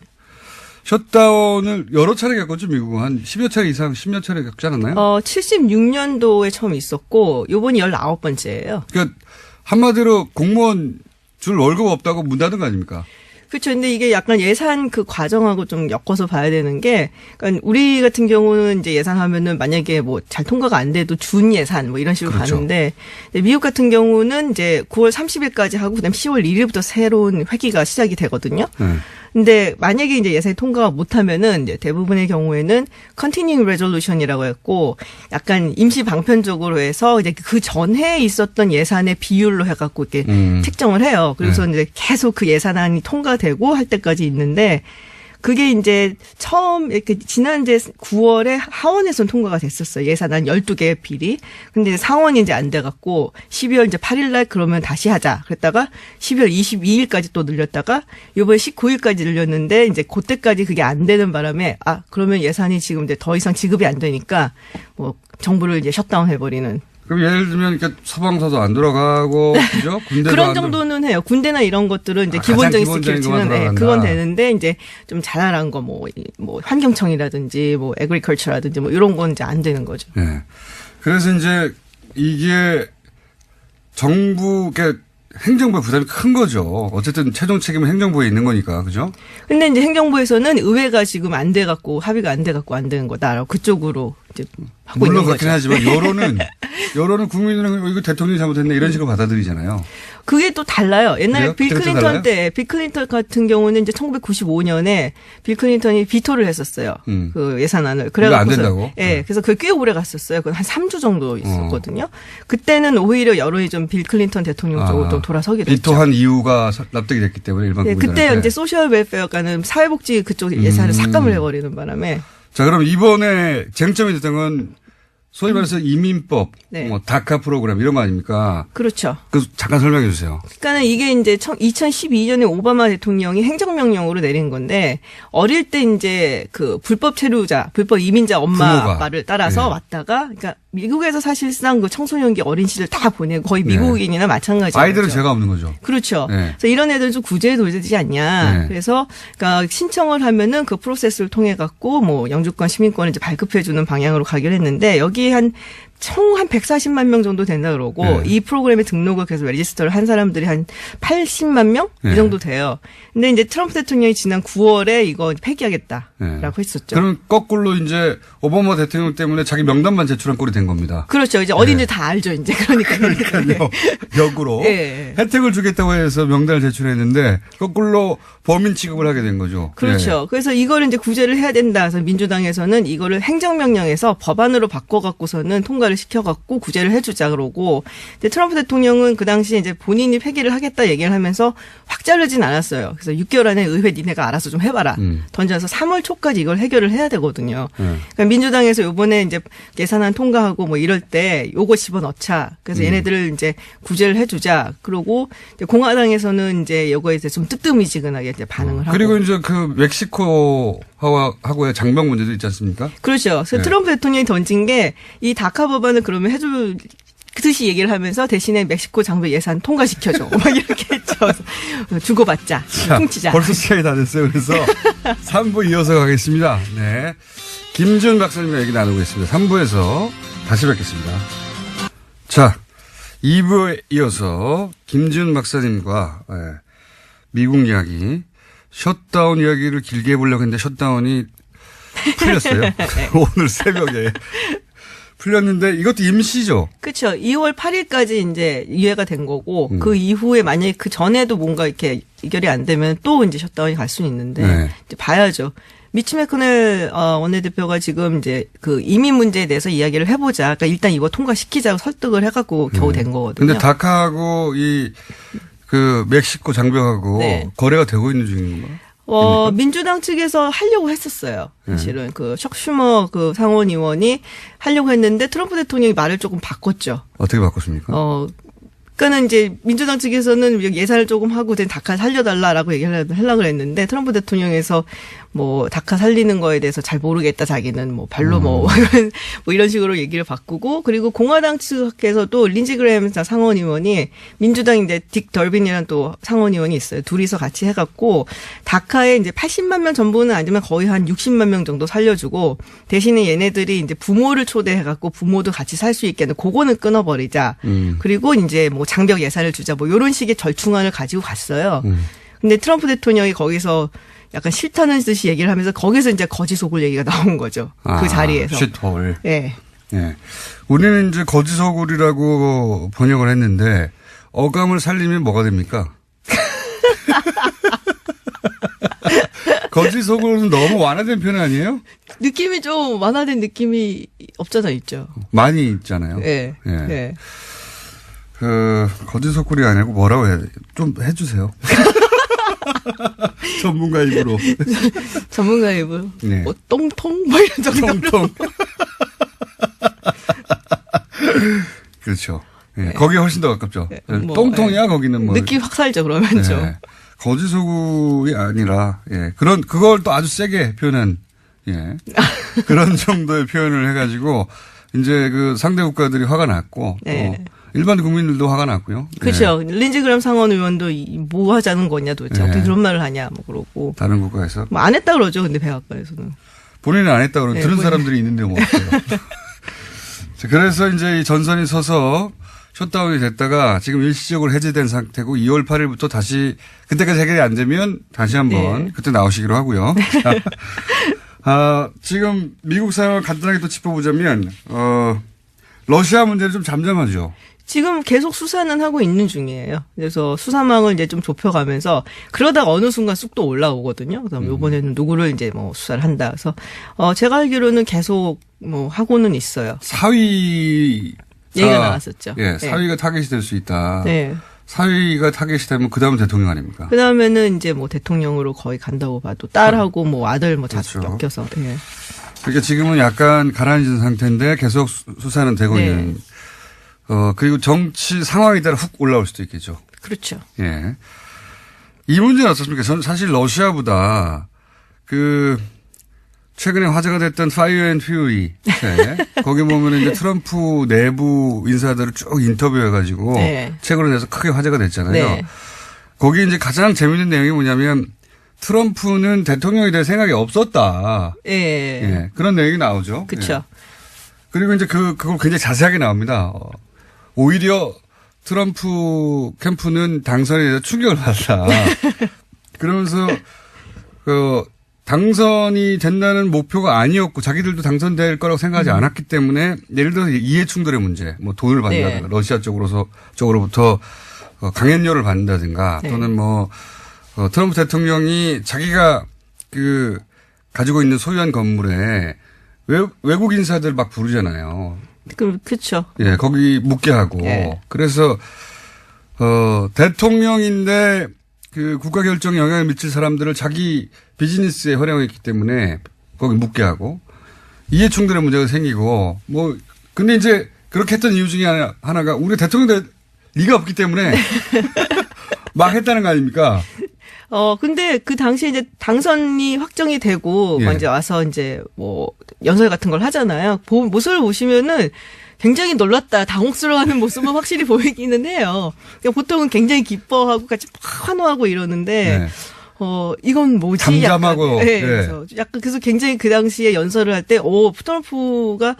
셧다운을 여러 차례 겪었죠, 미국은. 한 10여 차례 이상, 10여 차례 겪지 않았나요? 76년도에 처음 있었고, 요번이 19번째예요. 그러니까 한마디로 공무원 줄 월급 없다고 문 닫은 거 아닙니까? 그렇죠. 근데 이게 약간 예산 그 과정하고 좀 엮어서 봐야 되는 게, 그러니까 우리 같은 경우는 이제 예산하면은 만약에 뭐 잘 통과가 안 돼도 준 예산 뭐 이런 식으로 그렇죠. 가는데, 미국 같은 경우는 이제 9월 30일까지 하고 그다음 10월 1일부터 새로운 회기가 시작이 되거든요. 네. 근데 만약에 이제 예산이 통과가 못하면은 이제 대부분의 경우에는 continuing resolution이라고 했고 약간 임시 방편적으로 해서 이제 그 전에 있었던 예산의 비율로 해갖고 이렇게 책정을 해요. 그래서 이제 계속 그 예산안이 통과되고 할 때까지 있는데 그게 이제 처음 이렇게 지난 이제 9월에 하원에서는 통과가 됐었어요. 예산안 12개의 비리. 근데 상원이 이제 안 돼갖고 12월 이제 8일 날 그러면 다시 하자. 그랬다가 12월 22일까지 또 늘렸다가 이번에 19일까지 늘렸는데 이제 그때까지 그게 안 되는 바람에 그러면 예산이 지금 이제 더 이상 지급이 안 되니까 뭐 정부를 이제 셧다운 해버리는. 그럼 예를 들면 이렇게 서방서도 안 돌아가고 그죠? 군대도 그런 정도는 해요. 군대나 이런 것들은 이제 기본적인 시큐리티는 그건 되는데 이제 좀 자잘한 거 뭐 환경청이라든지 뭐 에그리컬처라든지 뭐 이런 건 이제 안 되는 거죠. 네. 그래서 이제 이게 정부의 행정부의 부담이 큰 거죠. 어쨌든 최종 책임은 행정부에 있는 거니까, 그죠? 근데 이제 행정부에서는 의회가 지금 안 돼갖고 합의가 안 돼갖고 안 되는 거다라고 그쪽으로 이제 하고 있는 거죠. 물론 그렇긴 하지만 여론은 국민은 이거 대통령이 잘못했네 이런 식으로 받아들이잖아요. 그게 또 달라요. 옛날에 빌 클린턴 빌 클린턴 같은 경우는 이제 1995년에 빌 클린턴이 비토를 했었어요. 그 예산안을. 그래서 안 된다고? 예. 그래서 그게 꽤 오래 갔었어요. 그건 한 3주 정도 있었거든요. 그때는 오히려 여론이 좀 빌 클린턴 대통령 쪽으로 또 돌아서게 됐죠. 비토한 이유가 납득이 됐기 때문에 일반 국민들한테. 그때 이제 소셜 웰페어가는 사회복지 그쪽 예산을 삭감을 해버리는 바람에. 자, 그럼 이번에 쟁점이 됐던 건 소위 말해서 이민법, 네. 뭐 다카 프로그램 이런 거 아닙니까? 그렇죠. 그 잠깐 설명해 주세요. 그러니까는 이게 이제 2012년에 오바마 대통령이 행정명령으로 내린 건데 어릴 때 이제 그 불법 체류자, 불법 이민자 엄마 부모가. 아빠를 따라서 왔다가 그러니까 미국에서 사실상 그 청소년기 어린 시절 다 보내고 거의 미국인이나 마찬가지죠. 아이들은 죄가 없는 거죠. 그렇죠. 네. 그래서 이런 애들 좀 구제에 돌리지 않냐. 네. 그래서 그러니까 신청을 하면은 그 프로세스를 통해 갖고 뭐 영주권, 시민권을 이제 발급해 주는 방향으로 가기로 했는데 여기 한 총 한 140만 명 정도 된다 그러고 네. 이 프로그램에 등록을 계속 레지스터를 한 사람들이 한 80만 명? 네. 이 정도 돼요. 근데 이제 트럼프 대통령이 지난 9월에 이거 폐기하겠다라고 네. 했었죠. 그럼 거꾸로 이제 오바마 대통령 때문에 자기 명단만 제출한 꼴이 된 겁니다. 그렇죠. 이제 어딘지 다 알죠. 이제 그러니까요. 역으로 예. 혜택을 주겠다고 해서 명단을 제출했는데 거꾸로 범인 취급을 하게 된 거죠. 그렇죠. 그래서 이거를 이제 구제를 해야 된다. 그래서 민주당에서는 이거를 행정명령에서 법안으로 바꿔갖고서는 통과를 시켜갖고 구제를 해주자 그러고, 근데 트럼프 대통령은 그 당시에 이제 본인이 폐기를 하겠다 얘기를 하면서 확 자르진 않았어요. 그래서 6개월 안에 의회 니네가 알아서 좀 해봐라. 던져서 3월 초까지 이걸 해결을 해야 되거든요. 그러니까 민주당에서 요번에 이제 예산안 통과하고 뭐 이럴 때 요거 집어넣자. 그래서 얘네들을 이제 구제를 해주자. 그러고 이제 공화당에서는 이제 요거에 대해서 좀 뜨뜻미지근하게 이제 반응을 하고. 그리고 이제 그 멕시코하고의 장벽 문제도 있지 않습니까? 그렇죠. 그래서 네. 트럼프 대통령이 던진 게 이 다카 법안을 그러면 해줄 듯이 얘기를 하면서 대신에 멕시코 장벽 예산 통과시켜줘. 막 이렇게 했죠. 주고받자. 자, 퉁치자. 벌써 시간이 다 됐어요. 그래서 3부 이어서 가겠습니다. 네. 김준 박사님과 얘기 나누고 있습니다. 3부에서 다시 뵙겠습니다. 자, 2부에 이어서 김준 박사님과 미국 이야기, 셧다운 이야기를 길게 해보려고 했는데 셧다운이 풀렸어요. 오늘 새벽에. 풀렸는데 이것도 임시죠? 그렇죠. 2월 8일까지 이제 이해가 된 거고 그 이후에 만약에 그 전에도 뭔가 이렇게 이결이 안 되면 또 이제 셧다운이 갈 수는 있는데 네. 이제 봐야죠. 미치 매코넬 원내대표가 지금 이제 그 이민 문제에 대해서 이야기를 해보자. 그러니까 일단 이거 통과시키자고 설득을 해갖고 겨우 된 거거든요. 근데 다카하고 그 멕시코 장벽하고 네. 거래가 되고 있는 중인 건가요? 민주당 측에서 하려고 했었어요. 사실은 그 척 슈머 그 상원 의원이 하려고 했는데 트럼프 대통령이 말을 조금 바꿨죠. 어떻게 바꿨습니까? 그러니까는 이제 민주당 측에서는 예산을 조금 하고 된 다카 살려달라라고 얘기를 하려고 했는데 트럼프 대통령에서 뭐 다카 살리는 거에 대해서 잘 모르겠다 자기는 뭐 별로 뭐 이런 식으로 얘기를 바꾸고, 그리고 공화당 측에서도 린지 그래햄 상원 의원이 민주당 이제 딕 덜빈이라는 또 상원 의원이 있어요. 둘이서 같이 해갖고 다카에 이제 80만 명 전부는 아니지만 거의 한 60만 명 정도 살려주고 대신에 얘네들이 이제 부모를 초대해갖고 부모도 같이 살 수 있게 하는 그거는 끊어버리자. 그리고 이제 뭐 장벽 예산을 주자 뭐 이런 식의 절충안을 가지고 갔어요. 근데 트럼프 대통령이 거기서 약간 싫다는 듯이 얘기를 하면서 거기서 이제 거지 소굴 얘기가 나온 거죠. 그 자리에서. 쉿홀. 예. 예. 우리는 이제 거지 소굴이라고 번역을 했는데 어감을 살리면 뭐가 됩니까? 거지 소굴은 너무 완화된 표현 아니에요? 느낌이 좀 완화된 느낌이 없잖아 있죠. 많이 있잖아요. 예. 예. 예. 그 거지 소굴이 아니고 뭐라고 해야 돼? 좀 해주세요. 전문가 입으로. 전문가 입으로. 네. 뭐 똥통 뭐 이런 정도로. 똥통. 그렇죠. 예. 네. 거기에 훨씬 더 가깝죠. 뭐, 똥통이야 거기는 뭐. 느낌 확 살죠 그러면 좀. 네. 거지 소굴이 아니라 그걸 또 아주 세게 표현한 그런 정도의 표현을 해가지고 이제 그 상대 국가들이 화가 났고 네. 또 일반 국민들도 화가 났고요. 그렇죠. 린지 그램 상원 의원도 뭐 하자는 거냐 도대체 네. 어떻게 그런 말을 하냐 뭐 그러고. 다른 국가에서 뭐 안 했다 그러죠. 근데 백악관에서는. 본인은 안 했다 그러면 네, 들은 본인. 사람들이 있는데 뭐 어때요. 자, 그래서 이제 이 전선이 서서 셧다운이 됐다가 지금 일시적으로 해제된 상태고 2월 8일부터 다시 그때까지 해결이 안 되면 다시 한번 네. 그때 나오시기로 하고요. 지금 미국 상황을 간단하게 또 짚어보자면 러시아 문제는 좀 잠잠하죠. 지금 계속 수사는 하고 있는 중이에요. 그래서 수사망을 이제 좀 좁혀가면서 그러다가 어느 순간 쑥 또 올라오거든요. 그래서 이번에는 누구를 이제 뭐 수사를 한다. 그래서 제가 알기로는 계속 뭐 하고는 있어요. 사위 얘기가 나왔었죠. 예, 사위가 타겟이 될 수 있다. 네. 사위가 타겟이 되면 그 다음 대통령 아닙니까? 그 다음에는 이제 뭐 대통령으로 거의 간다고 봐도 딸하고 뭐 아들 뭐 자주 그렇죠. 엮여서. 예. 그러니까 지금은 약간 가라앉은 상태인데 계속 수사는 되고 네. 있는. 그리고 정치 상황에 따라 훅 올라올 수도 있겠죠. 그렇죠. 예. 이 문제는 어떻습니까? 저는 사실 러시아보다 최근에 화제가 됐던 파이어 앤 퓨리. 거기 보면 이제 트럼프 내부 인사들을 쭉 인터뷰해가지고 네. 책으로 내서 크게 화제가 됐잖아요. 네. 거기 이제 가장 재밌는 내용이 뭐냐면 트럼프는 대통령이 될 생각이 없었다. 예. 예. 그런 내용이 나오죠. 그렇죠. 그리고 이제 그걸 굉장히 자세하게 나옵니다. 오히려 트럼프 캠프는 당선에 대해서 충격을 받았다. 그러면서 당선이 된다는 목표가 아니었고 자기들도 당선될 거라고 생각하지 않았기 때문에 예를 들어서 이해 충돌의 문제, 뭐 돈을 받는다든가 러시아 쪽으로부터 강연료를 받는다든가 또는 뭐 트럼프 대통령이 자기가 가지고 있는 소유한 건물에 외국 인사들 막 부르잖아요. 그렇죠. 예, 거기 묵게 하고. 그래서 대통령인데 국가 결정에 영향을 미칠 사람들을 자기 비즈니스에 활용했기 때문에 거기 묵게 하고 이해 충돌의 문제가 생기고 근데 이제 그렇게 했던 이유 중에 하나가 우리 대통령 될 리가 없기 때문에 막 했다는 거 아닙니까? 근데 그 당시에 이제 당선이 확정이 되고 이제 와서 이제 연설 같은 걸 하잖아요. 모습을 보시면은 굉장히 놀랐다, 당혹스러워하는 모습은 확실히 보이기는 해요. 그러니까 보통은 굉장히 기뻐하고 같이 막 환호하고 이러는데, 이건 뭐지? 잠잠하고. 그래서 굉장히 그 당시에 연설을 할 때, 트럼프가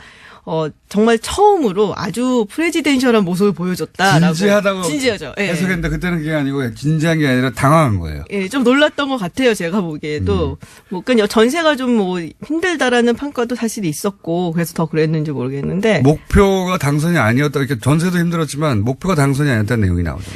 정말 처음으로 아주 프레지덴셜한 모습을 보여줬다라고. 진지하죠. 해석했는데 그때는 그게 아니고 진지한 게 아니라 당황한 거예요. 예, 좀 놀랐던 것 같아요. 제가 보기에도. 그러니까 전세가 좀 힘들다라는 평가도 사실 있었고 그래서 더 그랬는지 모르겠는데. 목표가 당선이 아니었다. 이렇게 전세도 힘들었지만 목표가 당선이 아니었다는 내용이 나오죠.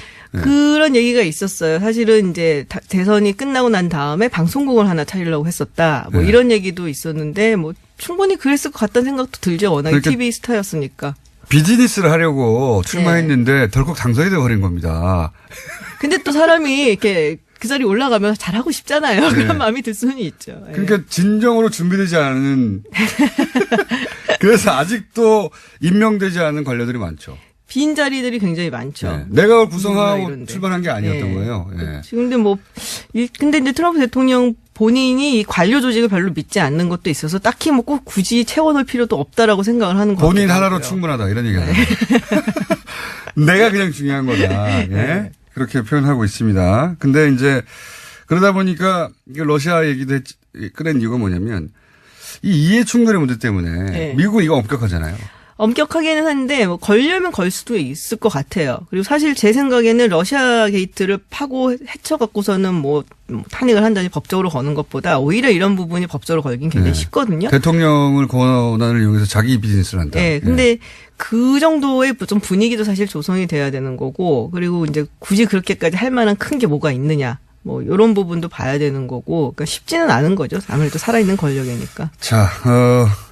그런 얘기가 있었어요. 사실은 이제 대선이 끝나고 난 다음에 방송국을 하나 차리려고 했었다. 이런 얘기도 있었는데 충분히 그랬을 것 같다는 생각도 들죠. 워낙 TV 스타였으니까. 비즈니스를 하려고 출마했는데 덜컥 당선이 돼버린 겁니다. 근데 또 사람이 이렇게 그 자리에 올라가면 잘하고 싶잖아요. 그런 마음이 들 수는 있죠. 그러니까 진정으로 준비되지 않은 그래서 아직도 임명되지 않은 관료들이 많죠. 빈 자리들이 굉장히 많죠. 내가 구성하고 출발한 게 아니었던 거예요. 근데 근데 이제 트럼프 대통령 본인이 이 관료 조직을 별로 믿지 않는 것도 있어서 딱히 꼭 굳이 채워넣을 필요도 없다라고 생각을 하는 거예요. 본인 하나로 충분하다 이런 얘기가 내가 그냥 중요한 거다. 그렇게 표현하고 있습니다. 근데 이제 그러다 보니까 러시아 얘기도 꺼낸 이유가 뭐냐면 이 이해 충돌의 문제 때문에 미국은 이거 엄격하잖아요. 엄격하게는 한데 걸려면 걸 수도 있을 것 같아요. 그리고 사실 제 생각에는 러시아 게이트를 파고 헤쳐갖고서는 탄핵을 한다니 법적으로 거는 것보다 오히려 이런 부분이 법적으로 걸긴 굉장히 쉽거든요. 대통령을 권한을 이용해서 자기 비즈니스를 한다. 근데 그 정도의 좀 분위기도 사실 조성이 돼야 되는 거고 그리고 이제 굳이 그렇게까지 할 만한 큰 게 뭐가 있느냐. 요런 부분도 봐야 되는 거고, 그러니까 쉽지는 않은 거죠. 아무래도 살아있는 권력이니까. 자,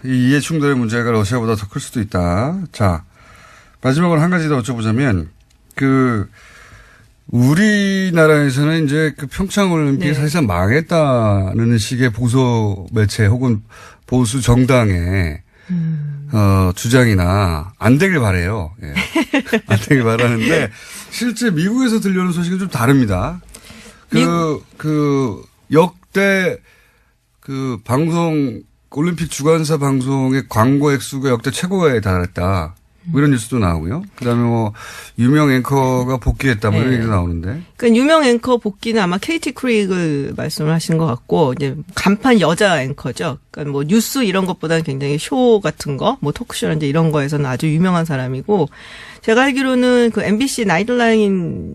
이 이해 충돌의 문제가 러시아보다 더 클 수도 있다. 자, 마지막으로 한 가지 더 여쭤보자면, 우리나라에서는 이제 평창 올림픽이 사실상 망했다는 식의 보수 매체 혹은 보수 정당의 주장이나 안 되길 바라요. 안 되길 바라는데, 실제 미국에서 들려오는 소식은 좀 다릅니다. 역대 방송, 올림픽 주관사 방송의 광고 액수가 역대 최고에 달했다. 이런 뉴스도 나오고요. 그 다음에 유명 앵커가 복귀했다. 이런 얘기도 나오는데. 그러니까 유명 앵커 복귀는 아마 KT 크리그를 말씀을 하신 것 같고, 이제 간판 여자 앵커죠. 그러니까 뉴스 이런 것보다는 굉장히 쇼 같은 거, 토크쇼라든지 이런 거에서는 아주 유명한 사람이고, 제가 알기로는 MBC 나이트라인의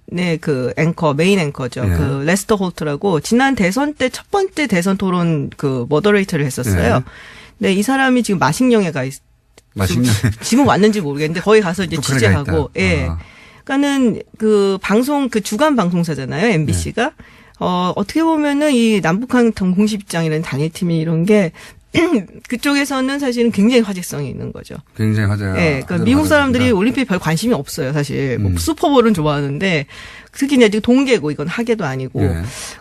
앵커, 메인 앵커죠. 레스터 홀트라고 지난 대선 때 첫 번째 대선 토론 머더레이터를 했었어요. 근데 이 사람이 지금 마식령에 가 지금 왔는지 모르겠는데 거기 가서 이제 취재하고, 그러니까는 방송, 주간 방송사잖아요, MBC가. 어떻게 보면은 이 남북한 공식입장이라는 단일팀이 이런 게 그쪽에서는 사실은 굉장히 화제성이 있는 거죠. 굉장히 화제가. 그러니까 미국 사람들이 올림픽에 별 관심이 없어요, 사실. 슈퍼볼은 좋아하는데 특히 이제 동계고 이건 하계도 아니고.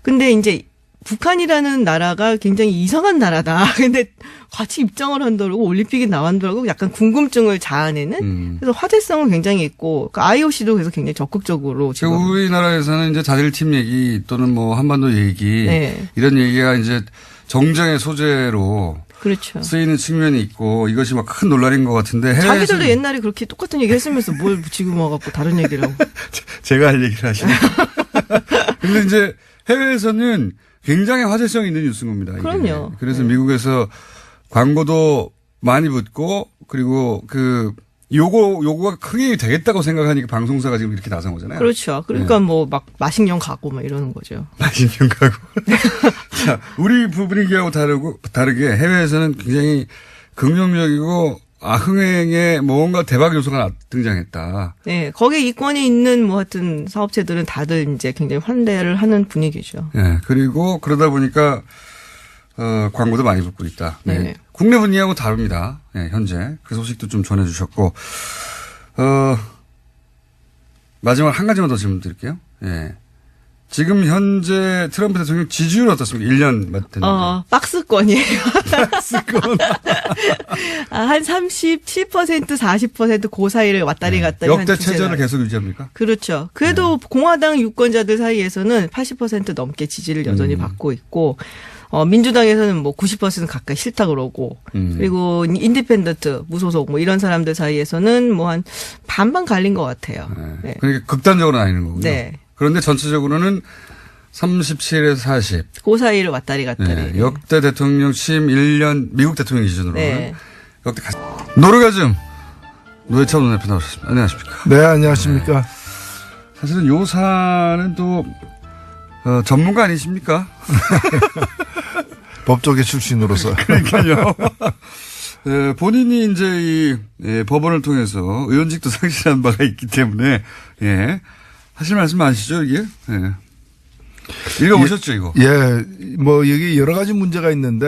근데 이제 북한이라는 나라가 굉장히 이상한 나라다. 근데 같이 입장을 한다고 올림픽에 나간다고 약간 궁금증을 자아내는. 그래서 화제성은 굉장히 있고 IOC도 그래서 굉장히 적극적으로 지금. 우리나라에서는 이제 단일팀 얘기 또는 한반도 얘기 이런 얘기가 이제 정쟁의 소재로 그렇죠. 쓰이는 측면이 있고 이것이 큰 논란인 것 같은데 자기들도 옛날에 그렇게 똑같은 얘기 했으면서 뭘 지금 와갖고 다른 얘기를 하고. 제가 할 얘기를 하시네. 근데 이제 해외에서는 굉장히 화제성 있는 뉴스인 겁니다. 이게. 그럼요. 그래서 미국에서 광고도 많이 붙고 그리고 요거가 크게 되겠다고 생각하니까 방송사가 지금 이렇게 나선 거잖아요. 그렇죠. 그러니까 뭐 막 마식령 가고 막 이러는 거죠. 마식령 가고. 자, 우리 분위기하고 다르게 해외에서는 굉장히 긍정적이고 흥행에 뭔가 대박 요소가 등장했다. 네, 거기에 이권이 있는 뭐 하여튼 사업체들은 다들 이제 굉장히 환대를 하는 분위기죠. 네, 그리고 그러다 보니까 광고도 많이 붙고 있다. 네. 네. 국내 분위기하고 다릅니다. 네, 현재 그 소식도 좀 전해주셨고 마지막 한 가지만 더 질문 드릴게요. 네. 지금 현재 트럼프 대통령 지지율 어떻습니까? 1년 됐는데. 박스권이에요. 박스권. 한 37%, 40% 그 사이를 왔다리 갔다리 역대 한 체제를 계속 유지합니까? 그렇죠. 그래도 공화당 유권자들 사이에서는 80% 넘게 지지를 여전히 받고 있고, 민주당에서는 뭐 90% 가까이 싫다 그러고, 그리고 인디펜던트, 무소속 뭐 이런 사람들 사이에서는 뭐 한 반반 갈린 것 같아요. 네. 그러니까 극단적으로 나뉘는 거군요. 네. 그런데 전체적으로는 37에서 40. 그 사이를 왔다리 갔다리. 네. 역대 대통령 취임 1년 미국 대통령 기준으로는. 네. 역대 노르가즘 노회찬 원내대표 나오셨습니다. 안녕하십니까. 네, 안녕하십니까. 네. 사실은 요 사안은 또 전문가 아니십니까? 법조계 출신으로서. 그러니까요. 네, 본인이 이제 법원을 통해서 의원직도 상실한 바가 있기 때문에 예. 하실 말씀 아시죠, 이게? 예. 읽어보셨죠, 이거? 예, 뭐, 여기 여러 가지 문제가 있는데,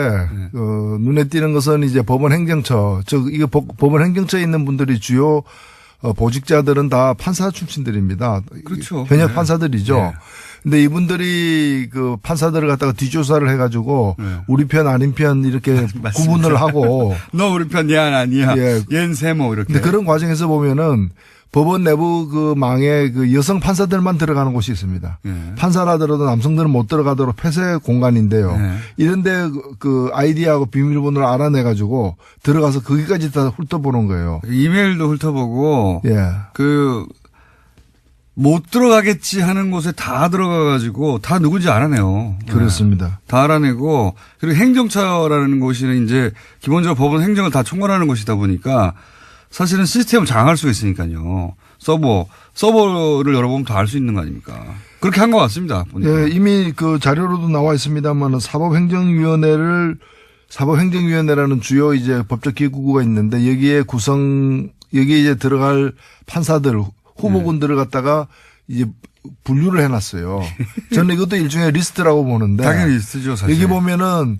눈에 띄는 것은 이제 법원 행정처, 이거 법원 행정처에 있는 분들이 주요 보직자들은 다 판사 출신들입니다. 그렇죠. 현역 네. 판사들이죠. 네. 근데 이분들이 그 판사들을 갖다가 뒷조사를 해가지고 우리 편 아닌 편 이렇게 구분을 하고. 너 우리 편, 얘 아니야. 예. 얜 세모, 이렇게. 근데 그런 과정에서 보면은 법원 내부 그 망에 그 여성 판사들만 들어가는 곳이 있습니다. 네. 판사라더라도 남성들은 못 들어가도록 폐쇄 공간인데요. 네. 이런데 그 아이디하고 비밀번호를 알아내가지고 들어가서 거기까지 다 훑어보는 거예요. 이메일도 훑어보고. 예. 못 들어가겠지 하는 곳에 다 들어가가지고 다 누군지 알아내요. 그렇습니다. 네. 다 알아내고 그리고 행정처라는 곳이 이제 기본적으로 법원 행정을 다 총괄하는 곳이다 보니까 사실은 시스템을 장악할 수가 있으니까요. 서버를 열어보면 다 알 수 있는 거 아닙니까? 그렇게 한 것 같습니다. 보니까. 예, 이미 그 자료로도 나와 있습니다만 사법행정위원회라는 주요 이제 법적 기구가 있는데 여기에 이제 들어갈 판사들 후보군들을 갖다가 이제 분류를 해놨어요. 저는 이것도 일종의 리스트라고 보는데. 당연히 리스트죠, 사실. 여기 보면은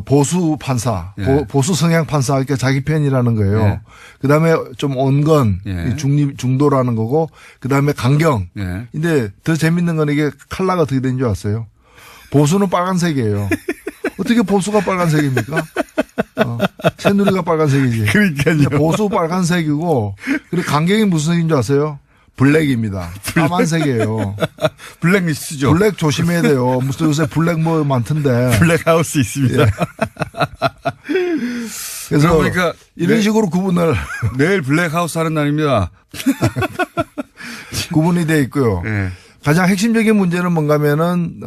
보수 판사, 예. 보수 성향 판사, 그러니까 자기 편이라는 거예요. 예. 그 다음에 좀 온건, 예. 중도라는 거고, 그 다음에 강경. 예. 근데 더 재밌는 건 이게 컬러가 어떻게 된 줄 아세요? 보수는 빨간색이에요. 어떻게 보수가 빨간색입니까? 새누리가 빨간색이지. 그러니까요. 보수 빨간색이고, 그리고 강경이 무슨 색인 줄 아세요? 블랙입니다. 까만색이에요. 블랙리스트죠. 블랙 조심해야 돼요. 무슨 요새 블랙 뭐 많던데. 블랙하우스 있습니다. 예. 그래서 그러니까 이런 식으로 구분을 내일 블랙하우스 하는 날입니다. 구분이 돼 있고요. 네. 가장 핵심적인 문제는 뭔가면은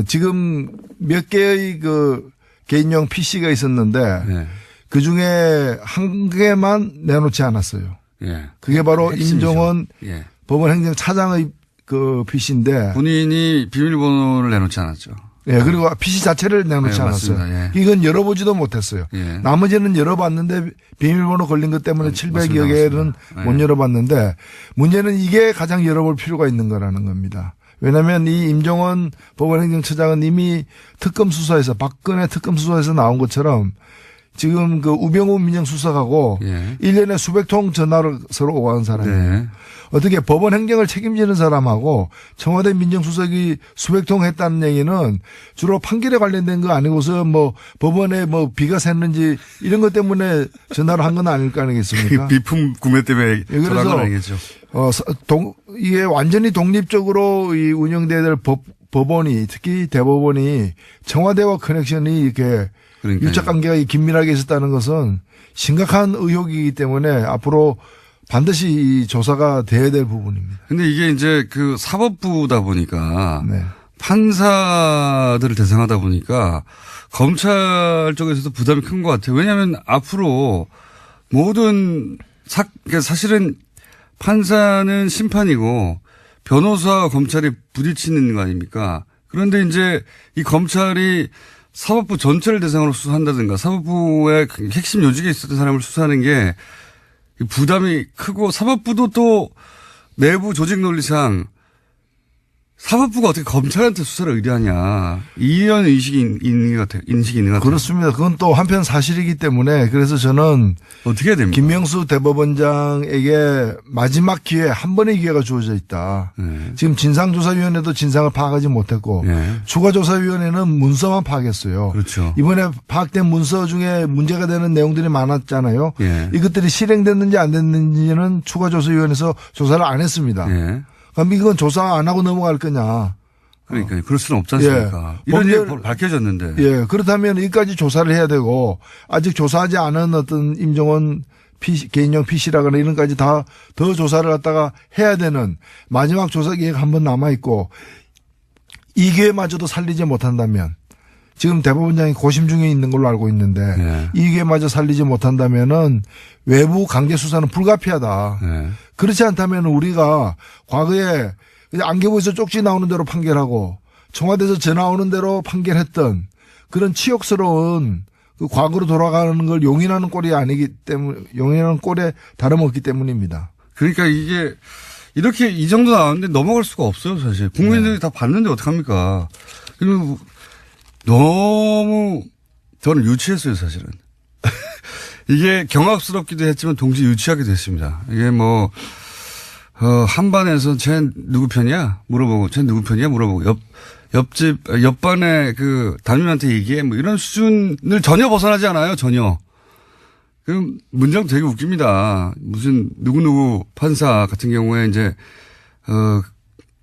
지금 몇 개의 그 개인용 PC가 있었는데 네. 그 중에 한 개만 내놓지 않았어요. 예. 그게 바로 핵심이죠. 임종원 예. 법원행정차장의 그 PC인데. 본인이 비밀번호를 내놓지 않았죠. 예, 그리고 PC 자체를 내놓지 네, 않았어요. 맞습니다. 예. 이건 열어보지도 못했어요. 예. 나머지는 열어봤는데 비밀번호 걸린 것 때문에 700여 맞습니다. 개는 예. 못 열어봤는데 문제는 이게 가장 열어볼 필요가 있는 거라는 겁니다. 왜냐하면 이 임종원 법원행정처장은 이미 특검 수사에서 박근혜 특검 수사에서 나온 것처럼 지금 그 우병우 민정수석하고 예. 1년에 수백 통 전화를 서로 오가는 사람이에요. 네. 어떻게 법원 행정을 책임지는 사람하고 청와대 민정수석이 수백 통 했다는 얘기는 주로 판결에 관련된 거 아니고서 뭐 법원에 뭐 비가 샜는지 이런 것 때문에 전화를 한 건 아닐 거 아니겠습니까? 비품 구매 때문에 예, 전화한 건 아니겠죠. 이게 완전히 독립적으로 이 운영돼야 될 법원이 특히 대법원이 청와대와 커넥션이 이렇게 그러니까요. 유착 관계가 긴밀하게 있었다는 것은 심각한 의혹이기 때문에 앞으로 반드시 이 조사가 돼야 될 부분입니다. 근데 이게 이제 그 사법부다 보니까 네. 판사들을 대상하다 보니까 검찰 쪽에서도 부담이 큰 것 같아요. 왜냐하면 앞으로 모든 사실은 판사는 심판이고 변호사와 검찰이 부딪히는 거 아닙니까? 그런데 이제 이 검찰이 사법부 전체를 대상으로 수사한다든가 사법부의 핵심 요직에 있었던 사람을 수사하는 게 부담이 크고 사법부도 또 내부 조직 논리상 사법부가 어떻게 검찰한테 수사를 의뢰하냐. 이런 인식이 있는 것 같아요. 그렇습니다. 그건 또 한편 사실이기 때문에 그래서 저는 어떻게 해야 됩니까? 김명수 대법원장에게 마지막 기회, 한 번의 기회가 주어져 있다. 네. 지금 진상조사위원회도 진상을 파악하지 못했고 네. 추가조사위원회는 문서만 파악했어요. 그렇죠. 이번에 파악된 문서 중에 문제가 되는 내용들이 많았잖아요. 네. 이것들이 실행됐는지 안 됐는지는 추가조사위원회에서 조사를 안 했습니다. 네. 그럼 이건 조사 안 하고 넘어갈 거냐. 그러니까 그럴 수는 없지 않습니까? 예. 이런 일이 밝혀졌는데. 예. 그렇다면 여기까지 조사를 해야 되고 아직 조사하지 않은 어떤 임종원 개인용 PC라거나 이런 까지 다 더 조사를 갖다가 해야 되는 마지막 조사 기회가 한 번 남아있고 이 기회마저도 살리지 못한다면 지금 대법원장이 고심 중에 있는 걸로 알고 있는데 예. 이 기회마저 살리지 못한다면은 외부 강제 수사는 불가피하다. 예. 그렇지 않다면 우리가 과거에 안개부에서 쪽지 나오는 대로 판결하고 청와대에서 전화 오는 대로 판결했던 그런 치욕스러운 그 과거로 돌아가는 걸 용인하는 꼴이 아니기 때문에 용인하는 꼴에 다름없기 때문입니다. 그러니까 이게 이렇게 이 정도 나왔는데 넘어갈 수가 없어요, 사실. 국민들이 다 봤는데 어떡합니까? 그리고 너무 저는 유치했어요, 사실은. 이게 경악스럽기도 했지만 동시에 유치하게 됐습니다. 이게 뭐, 한반에서 쟤 누구 편이야? 물어보고, 쟤 누구 편이야? 물어보고, 옆반에 그 담임한테 얘기해. 뭐 이런 수준을 전혀 벗어나지 않아요, 전혀. 그럼 문장 되게 웃깁니다. 무슨 누구누구 판사 같은 경우에 이제,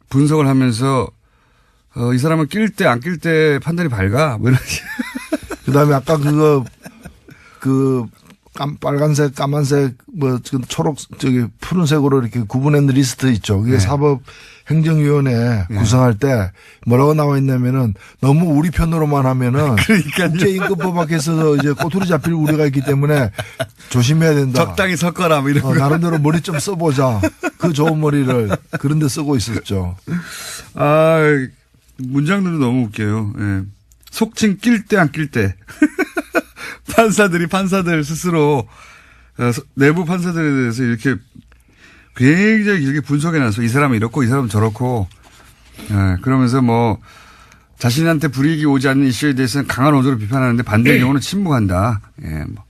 분석을 하면서, 이 사람은 낄 때 안 낄 때 판단이 밝아. 뭐 이런. 그 다음에 아까 빨간색, 까만색, 초록, 푸른색으로 이렇게 구분했는 리스트 있죠. 그게 네. 사법행정위원회 구성할 때 뭐라고 나와 있냐면은 너무 우리 편으로만 하면은 국제임금법 밖에서 이제 꼬투리 잡힐 우려가 있기 때문에 조심해야 된다. 적당히 섞어라, 뭐 이런 거. 나름대로 머리 좀 써보자. 그 좋은 머리를 그런 데 쓰고 있었죠. 아, 문장들도 너무 웃겨요. 예. 속칭 낄 때 안 낄 때. 판사들 스스로 내부 판사들에 대해서 이렇게 굉장히 길게 분석해놔서 이 사람은 이렇고 이 사람은 저렇고 그러면서 뭐 자신한테 불이익이 오지 않는 이슈에 대해서는 강한 어조로 비판하는데 반대의 경우는 침묵한다. 예, 뭐.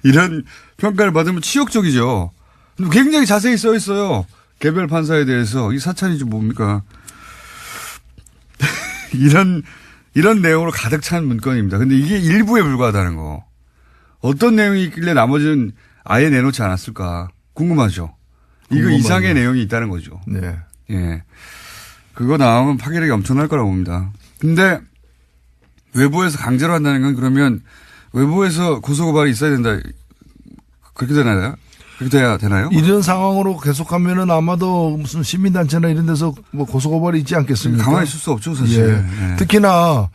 이런 평가를 받으면 치욕적이죠. 굉장히 자세히 써 있어요. 개별 판사에 대해서 이 사찰이지 뭡니까? 이런 내용으로 가득 찬 문건입니다. 근데 이게 일부에 불과하다는 거. 어떤 내용이 있길래 나머지는 아예 내놓지 않았을까 궁금하죠. 이거 이상의 내용이 있다는 거죠. 네. 예. 그거 나오면 파괴력이 엄청날 거라고 봅니다. 근데 외부에서 강제로 한다는 건 그러면 외부에서 고소고발이 있어야 된다. 그렇게 되나요? 그렇게 돼야 되나요? 이런 상황으로 계속하면은 아마도 무슨 시민단체나 이런 데서 뭐 고소고발이 있지 않겠습니까? 가만히 있을 수 없죠, 사실. 예. 예. 특히나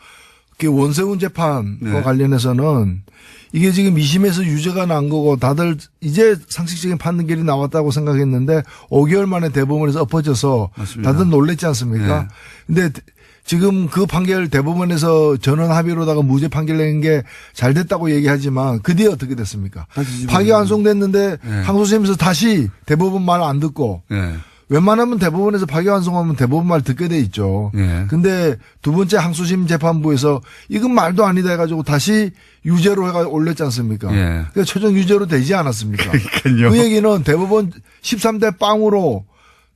원세훈 재판과 관련해서는 이게 지금 2심에서 유죄가 난 거고 다들 이제 상식적인 판결이 나왔다고 생각했는데 5개월 만에 대법원에서 엎어져서 맞습니다. 다들 놀랬지 않습니까? 근데 지금 그 판결 대법원에서 전원 합의로다가 무죄 판결 낸 게 잘 됐다고 얘기하지만 그 뒤에 어떻게 됐습니까? 파기환송됐는데 항소심에서 다시 대법원 말 안 듣고 웬만하면 대법원에서 파기환송하면 대법원 말 듣게 돼 있죠. 근데 두 번째 항소심 재판부에서 이건 말도 아니다 해가지고 다시 유죄로 해가 올렸지 않습니까? 그러니까 최종 유죄로 되지 않았습니까? 그러니까요. 그 얘기는 대법원 13대 빵으로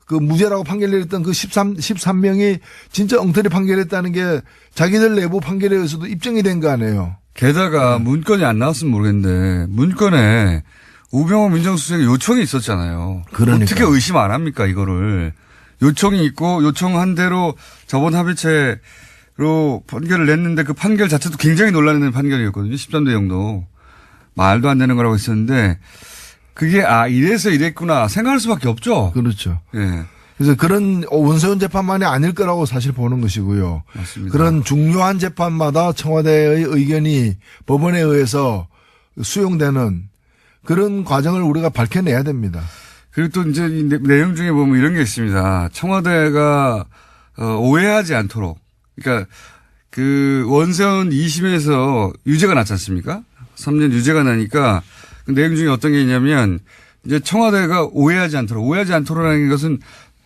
그 무죄라고 판결 내렸던 그 13명이 진짜 엉터리 판결했다는 게 자기들 내부 판결에 의해서도 입증이 된 거 아니에요. 게다가 문건이 안 나왔으면 모르겠는데 문건에 우병우 민정수석의 요청이 있었잖아요. 그러니까. 어떻게 의심 안 합니까 이거를. 요청이 있고 요청한 대로 저번 합의체로 판결을 냈는데 그 판결 자체도 굉장히 논란이 판결이었거든요. 13대 0도. 말도 안 되는 거라고 했었는데 그게 이래서 이랬구나 생각할 수밖에 없죠. 그렇죠. 예. 그래서 그런 원세훈 재판만이 아닐 거라고 사실 보는 것이고요. 맞습니다. 그런 중요한 재판마다 청와대의 의견이 법원에 의해서 수용되는 그런 과정을 우리가 밝혀내야 됩니다. 그리고 또 이제 이 내용 중에 보면 이런 게 있습니다. 청와대가 오해하지 않도록. 그러니까 그 원세훈 2심에서 유죄가 났지 않습니까? 3년 유죄가 나니까 그 내용 중에 어떤 게 있냐면 이제 청와대가 오해하지 않도록라는 것은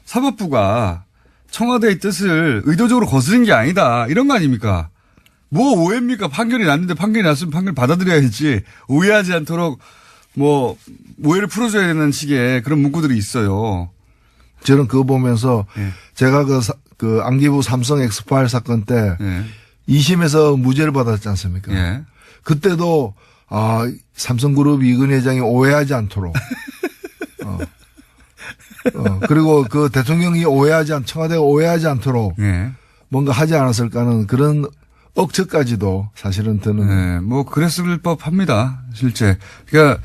사법부가 청와대의 뜻을 의도적으로 거스른 게 아니다. 이런 거 아닙니까? 뭐 오해입니까? 판결이 났는데 판결이 났으면 판결 받아들여야지. 오해하지 않도록 뭐 오해를 풀어줘야 되는 식의 그런 문구들이 있어요. 저는 그거 보면서 제가 그 안기부 삼성 엑스파일 사건 때 2심에서 무죄를 받았지 않습니까? 그때도 삼성그룹 이근 회장이 오해하지 않도록 그리고 그 대통령이 청와대가 오해하지 않도록 뭔가 하지 않았을까 하는 그런 억측까지도 사실은 드는. 뭐 그랬을 법합니다. 실제. 그러니까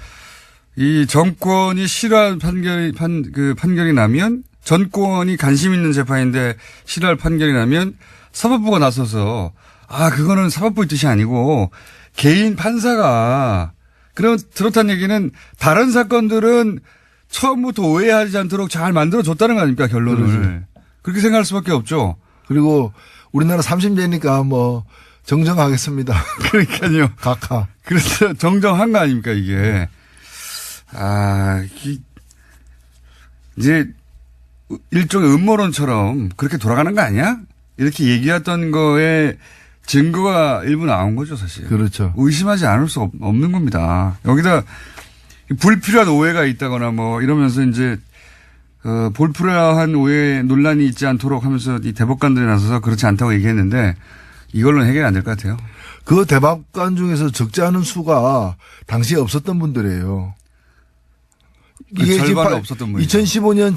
이 정권이 싫어하는 판결이 나면 전권이 관심 있는 재판인데 싫어할 판결이 나면 사법부가 나서서 그거는 사법부의 뜻이 아니고 개인 판사가 그렇다는 얘기는 다른 사건들은 처음부터 오해하지 않도록 잘 만들어줬다는 거 아닙니까, 결론을. 그렇지. 그렇게 생각할 수밖에 없죠. 그리고 우리나라 30대니까 뭐 정정하겠습니다. 그러니까요. 각하. 그래서 정정한 거 아닙니까, 이게. 이제 일종의 음모론처럼 그렇게 돌아가는 거 아니야? 이렇게 얘기했던 거에 증거가 일부 나온 거죠, 사실. 그렇죠. 의심하지 않을 수 없는 겁니다. 여기다 불필요한 오해가 있다거나 뭐 이러면서 이제 불필요한 오해 논란이 있지 않도록 하면서 이 대법관들이 나서서 그렇지 않다고 얘기했는데 이걸로는 해결이 안 될 것 같아요. 그 대법관 중에서 적지 않은 수가 당시에 없었던 분들이에요. 이게 절반은 없었던 분이죠. 2015년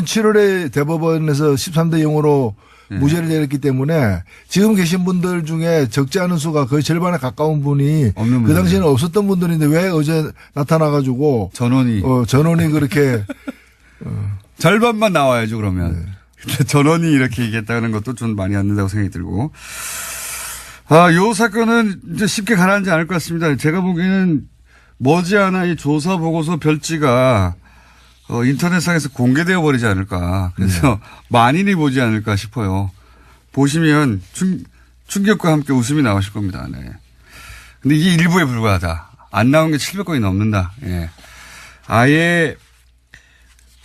7월에 대법원에서 13대 0으로 무죄를 내렸기 때문에 지금 계신 분들 중에 적지 않은 수가 거의 절반에 가까운 분이 그 당시에는 없었던 분들인데 왜 어제 나타나가지고 전원이 그렇게 절반만 나와야죠 그러면. 근데 전원이 이렇게 얘기했다는 것도 좀 많이 안 된다고 생각이 들고. 요 사건은 이제 쉽게 가라앉지 않을 것 같습니다. 제가 보기에는 머지않아 이 조사 보고서 별지가 인터넷상에서 공개되어 버리지 않을까. 그래서 만인이 보지 않을까 싶어요. 보시면 충격과 함께 웃음이 나오실 겁니다. 네. 근데 이게 일부에 불과하다. 안 나온 게 700건이 넘는다. 예. 아예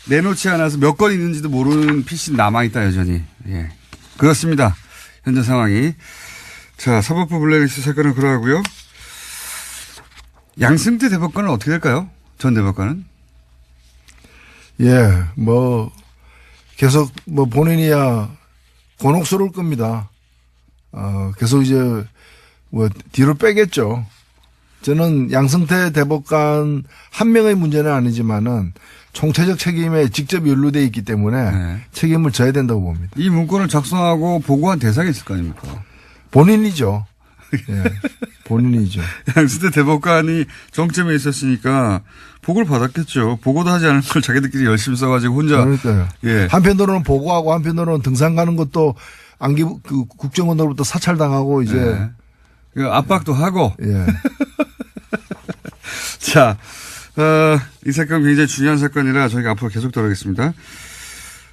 내놓지 않아서 몇 건 있는지도 모르는 PC 남아있다, 여전히. 예. 그렇습니다. 현재 상황이. 자, 사법부 블랙리스트 사건은 그러하고요. 양승태 대법관은 어떻게 될까요? 전 대법관은? 뭐, 계속 뭐 본인이야 곤혹스러울 겁니다. 계속 이제 뭐 뒤로 빼겠죠. 저는 양승태 대법관 한 명의 문제는 아니지만은 총체적 책임에 직접 연루돼 있기 때문에 책임을 져야 된다고 봅니다. 이 문건을 작성하고 보고한 대상이 있을 거 아닙니까? 본인이죠. 본인이죠. 양승태 대법관이 정점에 있었으니까 보고를 받았겠죠. 보고도 하지 않은 걸 자기들끼리 열심히 써가지고 혼자. 그러니까요. 한편으로는 보고하고 한편으로는 등산 가는 것도 국정원으로부터 사찰당하고 이제. 압박도 하고. 자, 이 사건 굉장히 중요한 사건이라 저희가 앞으로 계속 다루겠습니다.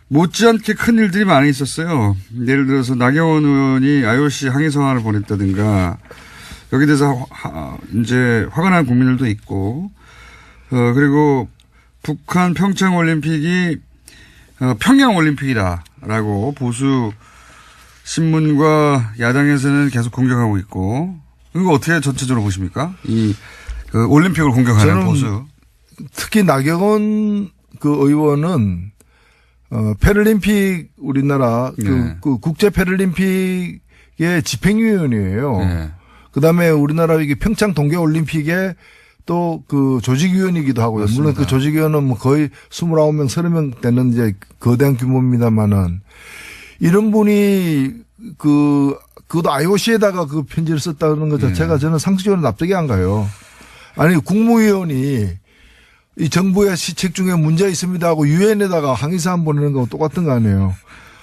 못지않게 큰 일들이 많이 있었어요. 예를 들어서 나경원 의원이 IOC 항의 서한을 보냈다든가 여기 대해서 이제 화가 난 국민들도 있고 그리고 북한 평창 올림픽이 평양 올림픽이다라고 보수 신문과 야당에서는 계속 공격하고 있고 이거 어떻게 전체적으로 보십니까? 이 올림픽을 공격하는 보수. 특히 나경원 그 의원은 패럴림픽 우리나라 그 국제 패럴림픽의 집행위원이에요. 그다음에 우리나라 이게 평창 동계 올림픽에 또 그 조직위원이기도 하고요. 맞습니다. 물론 그 조직위원은 뭐 거의 29명, 30명 되는 이제 거대한 규모입니다만은 이런 분이 그것도 IOC에다가 그 편지를 썼다는 것 자체가 저는 상식적으로 납득이 안 가요. 아니 국무위원이 이 정부의 시책 중에 문제가 있습니다 하고 유엔에다가 항의사안 보내는 거하고 똑같은 거 아니에요.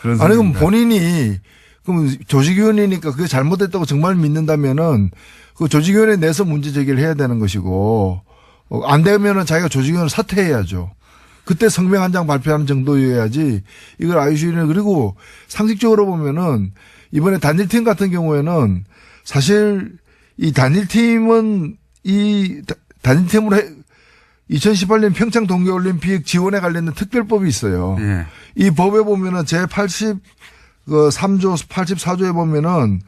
아니 그럼 본인이 그럼 조직위원회니까 그게 잘못됐다고 정말 믿는다면은 그 조직위원회 내에서 문제 제기를 해야 되는 것이고 안 되면은 자기가 조직위원회 사퇴해야죠. 그때 성명 한 장 발표하는 정도여야지 이걸 IOC는 그리고 상식적으로 보면은 이번에 단일팀 같은 경우에는 사실 이 단일팀은 이 단일팀으로 2018년 평창 동계올림픽 지원에 관련된 특별법이 있어요. 예. 이 법에 보면은 제83조 84조에 보면은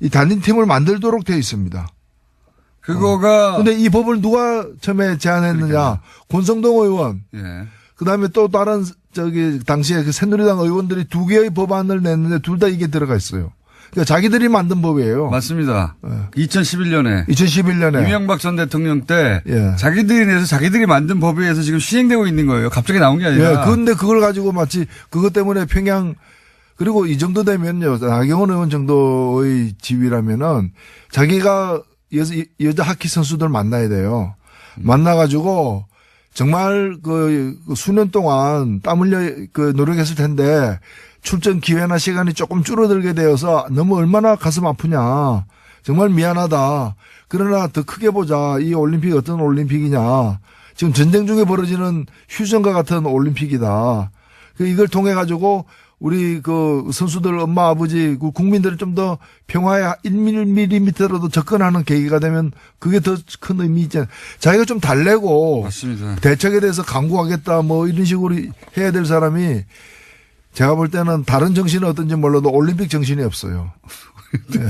이 단일팀을 만들도록 되어 있습니다. 그거가 근데 이 법을 누가 처음에 제안했느냐? 그러니까요. 권성동 의원. 예. 그다음에 또 다른 당시에 그 새누리당 의원들이 두 개의 법안을 냈는데 둘 다 이게 들어가 있어요. 그러니까 자기들이 만든 법이에요. 맞습니다. 예. 2011년에 2011년에 이명박 전 대통령 때 예. 자기들이 내서 자기들이 만든 법에 의해서 지금 시행되고 있는 거예요. 갑자기 나온 게 아니라. 예. 그런데 그걸 가지고 마치 그것 때문에 평양 그리고 이 정도 되면요. 나경원 의원 정도의 지위라면은 자기가 여자 하키 선수들 만나야 돼요. 만나가지고 정말 그 수년 동안 땀 흘려 그 노력했을 텐데 출전 기회나 시간이 조금 줄어들게 되어서 너무 얼마나 가슴 아프냐. 정말 미안하다. 그러나 더 크게 보자. 이 올림픽이 어떤 올림픽이냐. 지금 전쟁 중에 벌어지는 휴전과 같은 올림픽이다. 이걸 통해 가지고 우리 그 선수들 엄마 아버지 그 국민들을 좀 더 평화에 1mm라도 접근하는 계기가 되면 그게 더 큰 의미 있잖아요. 자기가 좀 달래고 맞습니다. 대책에 대해서 강구하겠다 뭐 이런 식으로 해야 될 사람이 제가 볼 때는 다른 정신이 어떤지 몰라도 올림픽 정신이 없어요. 네.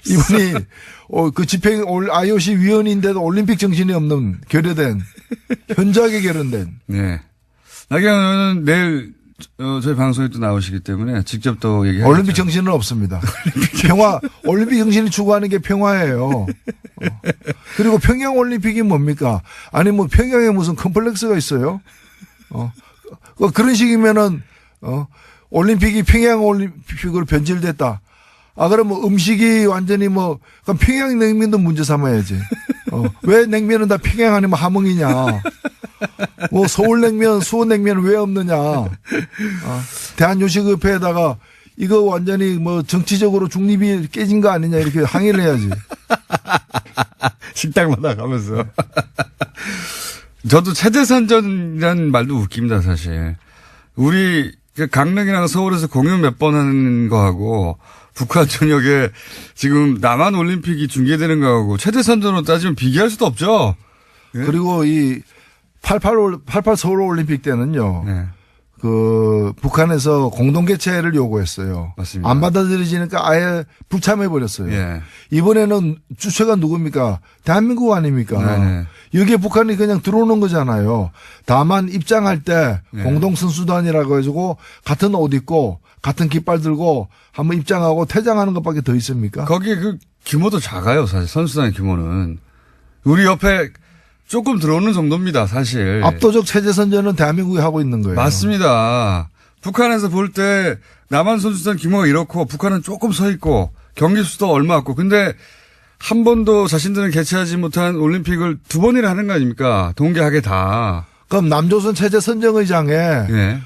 이분이 그 집행 IOC 위원인데도 올림픽 정신이 없는 결여된 현저하게 결연된. 네. 나경원 의원은 내일 저희 방송에 또 나오시기 때문에 직접 또 얘기하겠죠. 올림픽 정신은 없습니다. 평화, 올림픽 정신이 추구하는 게 평화예요. 그리고 평양 올림픽이 뭡니까? 아니 뭐 평양에 무슨 컴플렉스가 있어요? 그런 식이면은 올림픽이 평양 올림픽으로 변질됐다. 그럼 뭐 음식이 완전히 뭐 그럼 평양 냉면도 문제 삼아야지. 왜 냉면은 다 평양 아니면 함흥이냐? 뭐 서울냉면, 수원냉면 왜 없느냐? 대한요식협회에다가 이거 완전히 뭐 정치적으로 중립이 깨진 거 아니냐 이렇게 항의를 해야지. 식당마다 가면서. 저도 체제선전이라는 말도 웃깁니다, 사실. 우리 강릉이랑 서울에서 공연 몇 번 하는 거하고 북한 전역에 지금 남한 올림픽이 중계되는 거하고 체제선전으로 따지면 비교할 수도 없죠. 예? 그리고 이 88 서울 올림픽 때는요. 네. 그 북한에서 공동 개최를 요구했어요. 맞습니다. 안 받아들여지니까 아예 불참해 버렸어요. 예. 이번에는 주체가 누굽니까? 대한민국 아닙니까? 네네. 여기에 북한이 그냥 들어오는 거잖아요. 다만 입장할 때 네. 공동 선수단이라고 해가지고 같은 옷 입고 같은 깃발 들고 한번 입장하고 퇴장하는 것밖에 더 있습니까? 거기에 그 규모도 작아요, 사실. 선수단의 규모는. 우리 옆에 조금 들어오는 정도입니다, 사실. 압도적 체제 선전은 대한민국이 하고 있는 거예요. 맞습니다. 북한에서 볼 때 남한 선수단 규모가 이렇고 북한은 조금 서 있고 경기 수도 얼마 없고 근데 한 번도 자신들은 개최하지 못한 올림픽을 두 번이나 하는 거 아닙니까? 동계하게 다. 그럼 남조선 체제 선정의장에 예.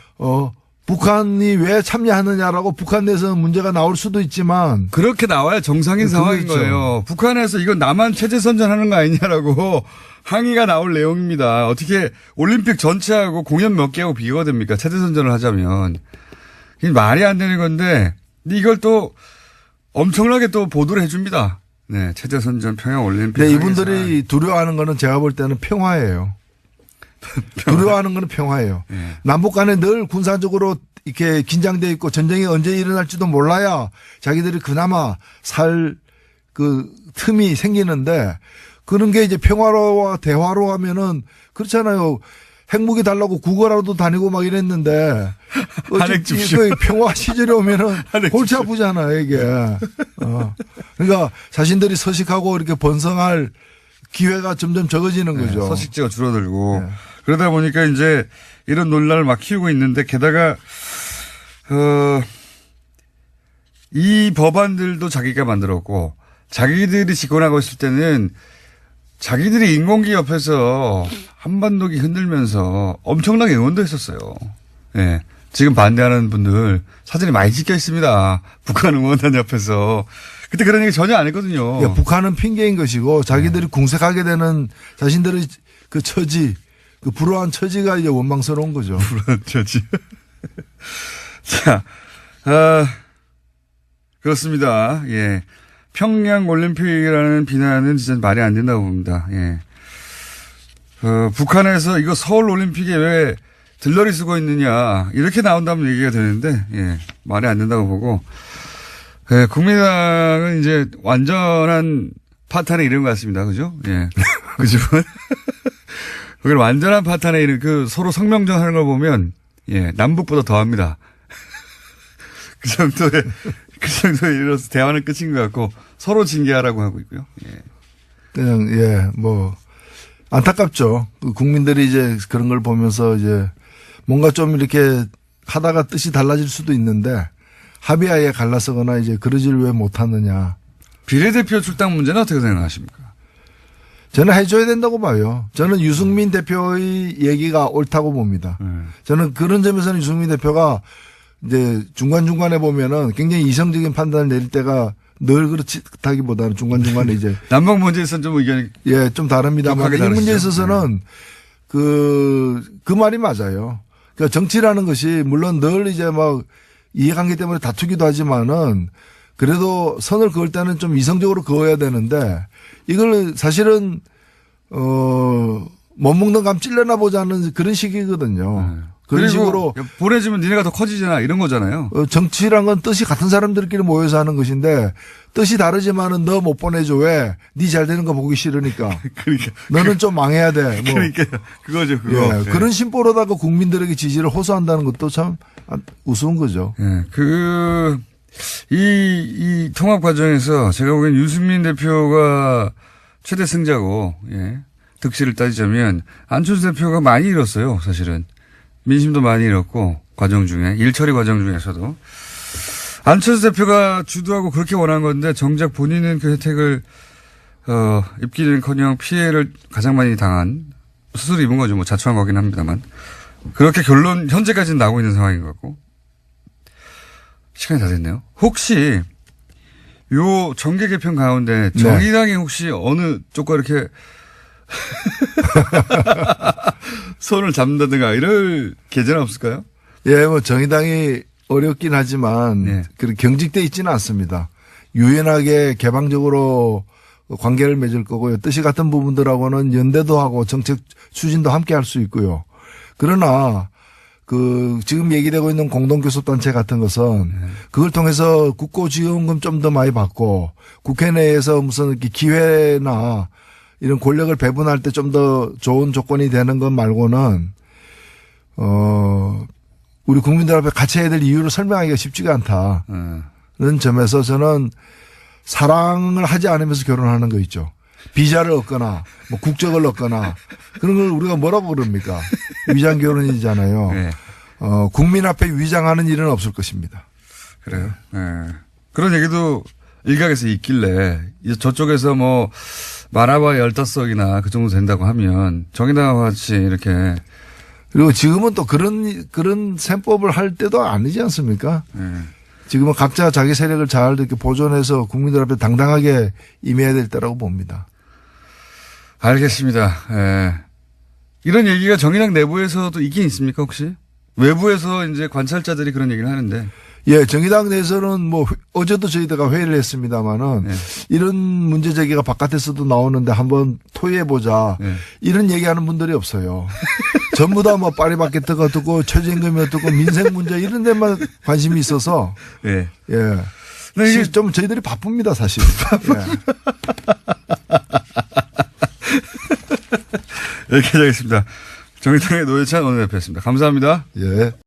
북한이 왜 참여하느냐라고 북한 내에서는 문제가 나올 수도 있지만 그렇게 나와야 정상인 상황인 그렇죠. 거예요. 북한에서 이건 남한 체제 선전하는 거 아니냐라고 항의가 나올 내용입니다. 어떻게 올림픽 전체하고 공연 몇 개하고 비교가 됩니까? 체제 선전을 하자면. 이게 말이 안 되는 건데 이걸 또 엄청나게 또 보도를 해줍니다. 네, 체제 선전 평양 올림픽. 네, 이분들이 두려워하는 거는 제가 볼 때는 평화예요. 두려워하는 거는 평화예요. 네. 남북 간에 늘 군사적으로 이렇게 긴장돼 있고 전쟁이 언제 일어날지도 몰라야 자기들이 그나마 살 그 틈이 생기는데 그런 게 이제 평화로와 대화로 하면은 그렇잖아요. 핵무기 달라고 국어라도 다니고 막 이랬는데 한핵 줍쇼. 평화 시절에 오면은 골치 아프잖아요 이게. 그러니까 자신들이 서식하고 이렇게 번성할 기회가 점점 적어지는 거죠. 네, 서식지가 줄어들고 네. 그러다 보니까 이제 이런 논란을 막 키우고 있는데 게다가 이 법안들도 자기가 만들었고 자기들이 집권하고 있을 때는 자기들이 인공기 옆에서 한반도기 흔들면서 엄청나게 응원도 했었어요. 예. 네. 지금 반대하는 분들 사진이 많이 찍혀 있습니다. 북한 응원단 옆에서. 그때 그런 얘기 전혀 안 했거든요. 야, 북한은 핑계인 것이고 자기들이 궁색하게 되는 자신들의 그 처지, 그 불우한 처지가 이제 원망스러운 거죠. 불우한 처지. 자, 그렇습니다. 예. 평양 올림픽이라는 비난은 진짜 말이 안 된다고 봅니다. 예. 북한에서 이거 서울 올림픽에 왜 들러리 쓰고 있느냐 이렇게 나온다면 얘기가 되는데 예, 말이 안 된다고 보고 예, 국민당은 이제 완전한 파탄에 이른 것 같습니다. 그죠? 예. 그죠? 거기를 완전한 파탄에 이른 그 서로 성명전 하는 걸 보면 예, 남북보다 더합니다. 그 정도에 이르러서 대화는 끝인 것 같고 서로 징계하라고 하고 있고요. 예. 그냥 예, 뭐 안타깝죠. 국민들이 이제 그런 걸 보면서 이제 뭔가 좀 이렇게 하다가 뜻이 달라질 수도 있는데 합의하에 갈라서거나 이제 그러질 왜 못하느냐. 비례대표 출당 문제는 어떻게 생각하십니까? 저는 해줘야 된다고 봐요. 저는 유승민 대표의 얘기가 옳다고 봅니다. 저는 그런 점에서는 유승민 대표가 이제 중간중간에 보면은 굉장히 이성적인 판단을 내릴 때가 늘 그렇다기보다는 중간중간에 이제. 남북 문제에서는 좀 의견이. 예, 좀 다릅니다만. 이 문제에 있어서는 그 말이 맞아요. 그러니까 정치라는 것이 물론 늘 이제 막 이해관계 때문에 다투기도 하지만은 그래도 선을 그을 때는 좀 이성적으로 그어야 되는데 이걸 사실은 못 먹는 감 찔려나 보자는 그런 식이거든요. 그런 식으로 보내주면 니네가 더 커지잖아 이런 거잖아요. 정치란 건 뜻이 같은 사람들끼리 모여서 하는 것인데 뜻이 다르지만은 너 못 보내줘 왜? 니 잘 되는 거 보기 싫으니까. 그러니까 너는 좀 망해야 돼. 뭐. 그러니까 그거죠 그거. 예, 네. 그런 심보로다가 국민들에게 지지를 호소한다는 것도 참 우스운 거죠. 예, 이 통합 과정에서 제가 보기엔 유승민 대표가 최대 승자고, 예, 득실을 따지자면 안철수 대표가 많이 잃었어요, 사실은. 민심도 많이 잃었고, 과정 중에, 일처리 과정 중에서도. 안철수 대표가 주도하고 그렇게 원한 건데, 정작 본인은 그 혜택을, 입기는 커녕 피해를 가장 많이 당한, 스스로 입은 거죠. 뭐 자초한 거긴 합니다만. 그렇게 결론, 현재까지는 나오고 있는 상황인 것 같고. 시간이 다 됐네요. 혹시 요 정계 개편 가운데 정의당이 혹시 어느 쪽과 이렇게 손을 잡는다든가 이럴 계제는 없을까요? 예, 뭐 정의당이 어렵긴 하지만 네. 그렇게 경직돼 있지는 않습니다. 유연하게 개방적으로 관계를 맺을 거고요. 뜻이 같은 부분들하고는 연대도 하고 정책 추진도 함께 할 수 있고요. 그러나 지금 얘기되고 있는 공동교섭단체 같은 것은 그걸 통해서 국고지원금 좀 더 많이 받고 국회 내에서 무슨 이렇게 기회나 이런 권력을 배분할 때 좀 더 좋은 조건이 되는 것 말고는, 우리 국민들 앞에 같이 해야 될 이유를 설명하기가 쉽지가 않다는 점에서 저는 사랑을 하지 않으면서 결혼하는 거 있죠. 비자를 얻거나 뭐 국적을 얻거나 그런 걸 우리가 뭐라고 그럽니까? 위장 결혼이잖아요. 네. 국민 앞에 위장하는 일은 없을 것입니다. 그래요. 네. 그런 얘기도 일각에서 있길래 저쪽에서 뭐 말아봐야 15석이나 그 정도 된다고 하면 정의당과 같이 이렇게 그리고 지금은 또 그런 셈법을 할 때도 아니지 않습니까? 네. 지금은 각자 자기 세력을 잘 이렇게 보존해서 국민들 앞에 당당하게 임해야 될 때라고 봅니다. 알겠습니다. 예. 이런 얘기가 정의당 내부에서도 있긴 있습니까 혹시? 외부에서 이제 관찰자들이 그런 얘기를 하는데. 예, 정의당 내에서는 뭐 어제도 저희가 회의를 했습니다마는 네. 이런 문제 제기가 바깥에서도 나오는데 한번 토의해보자. 네. 이런 얘기하는 분들이 없어요. 전부 다 뭐 파리바게트가 어떻고 최저임금이 어떻고 민생 문제 이런 데만 관심이 있어서. 예. 예. 근데 이게 좀 저희들이 바쁩니다, 사실. 여기까지 하겠습니다. 정의당의 노회찬 원내대표였습니다. 감사합니다. 예.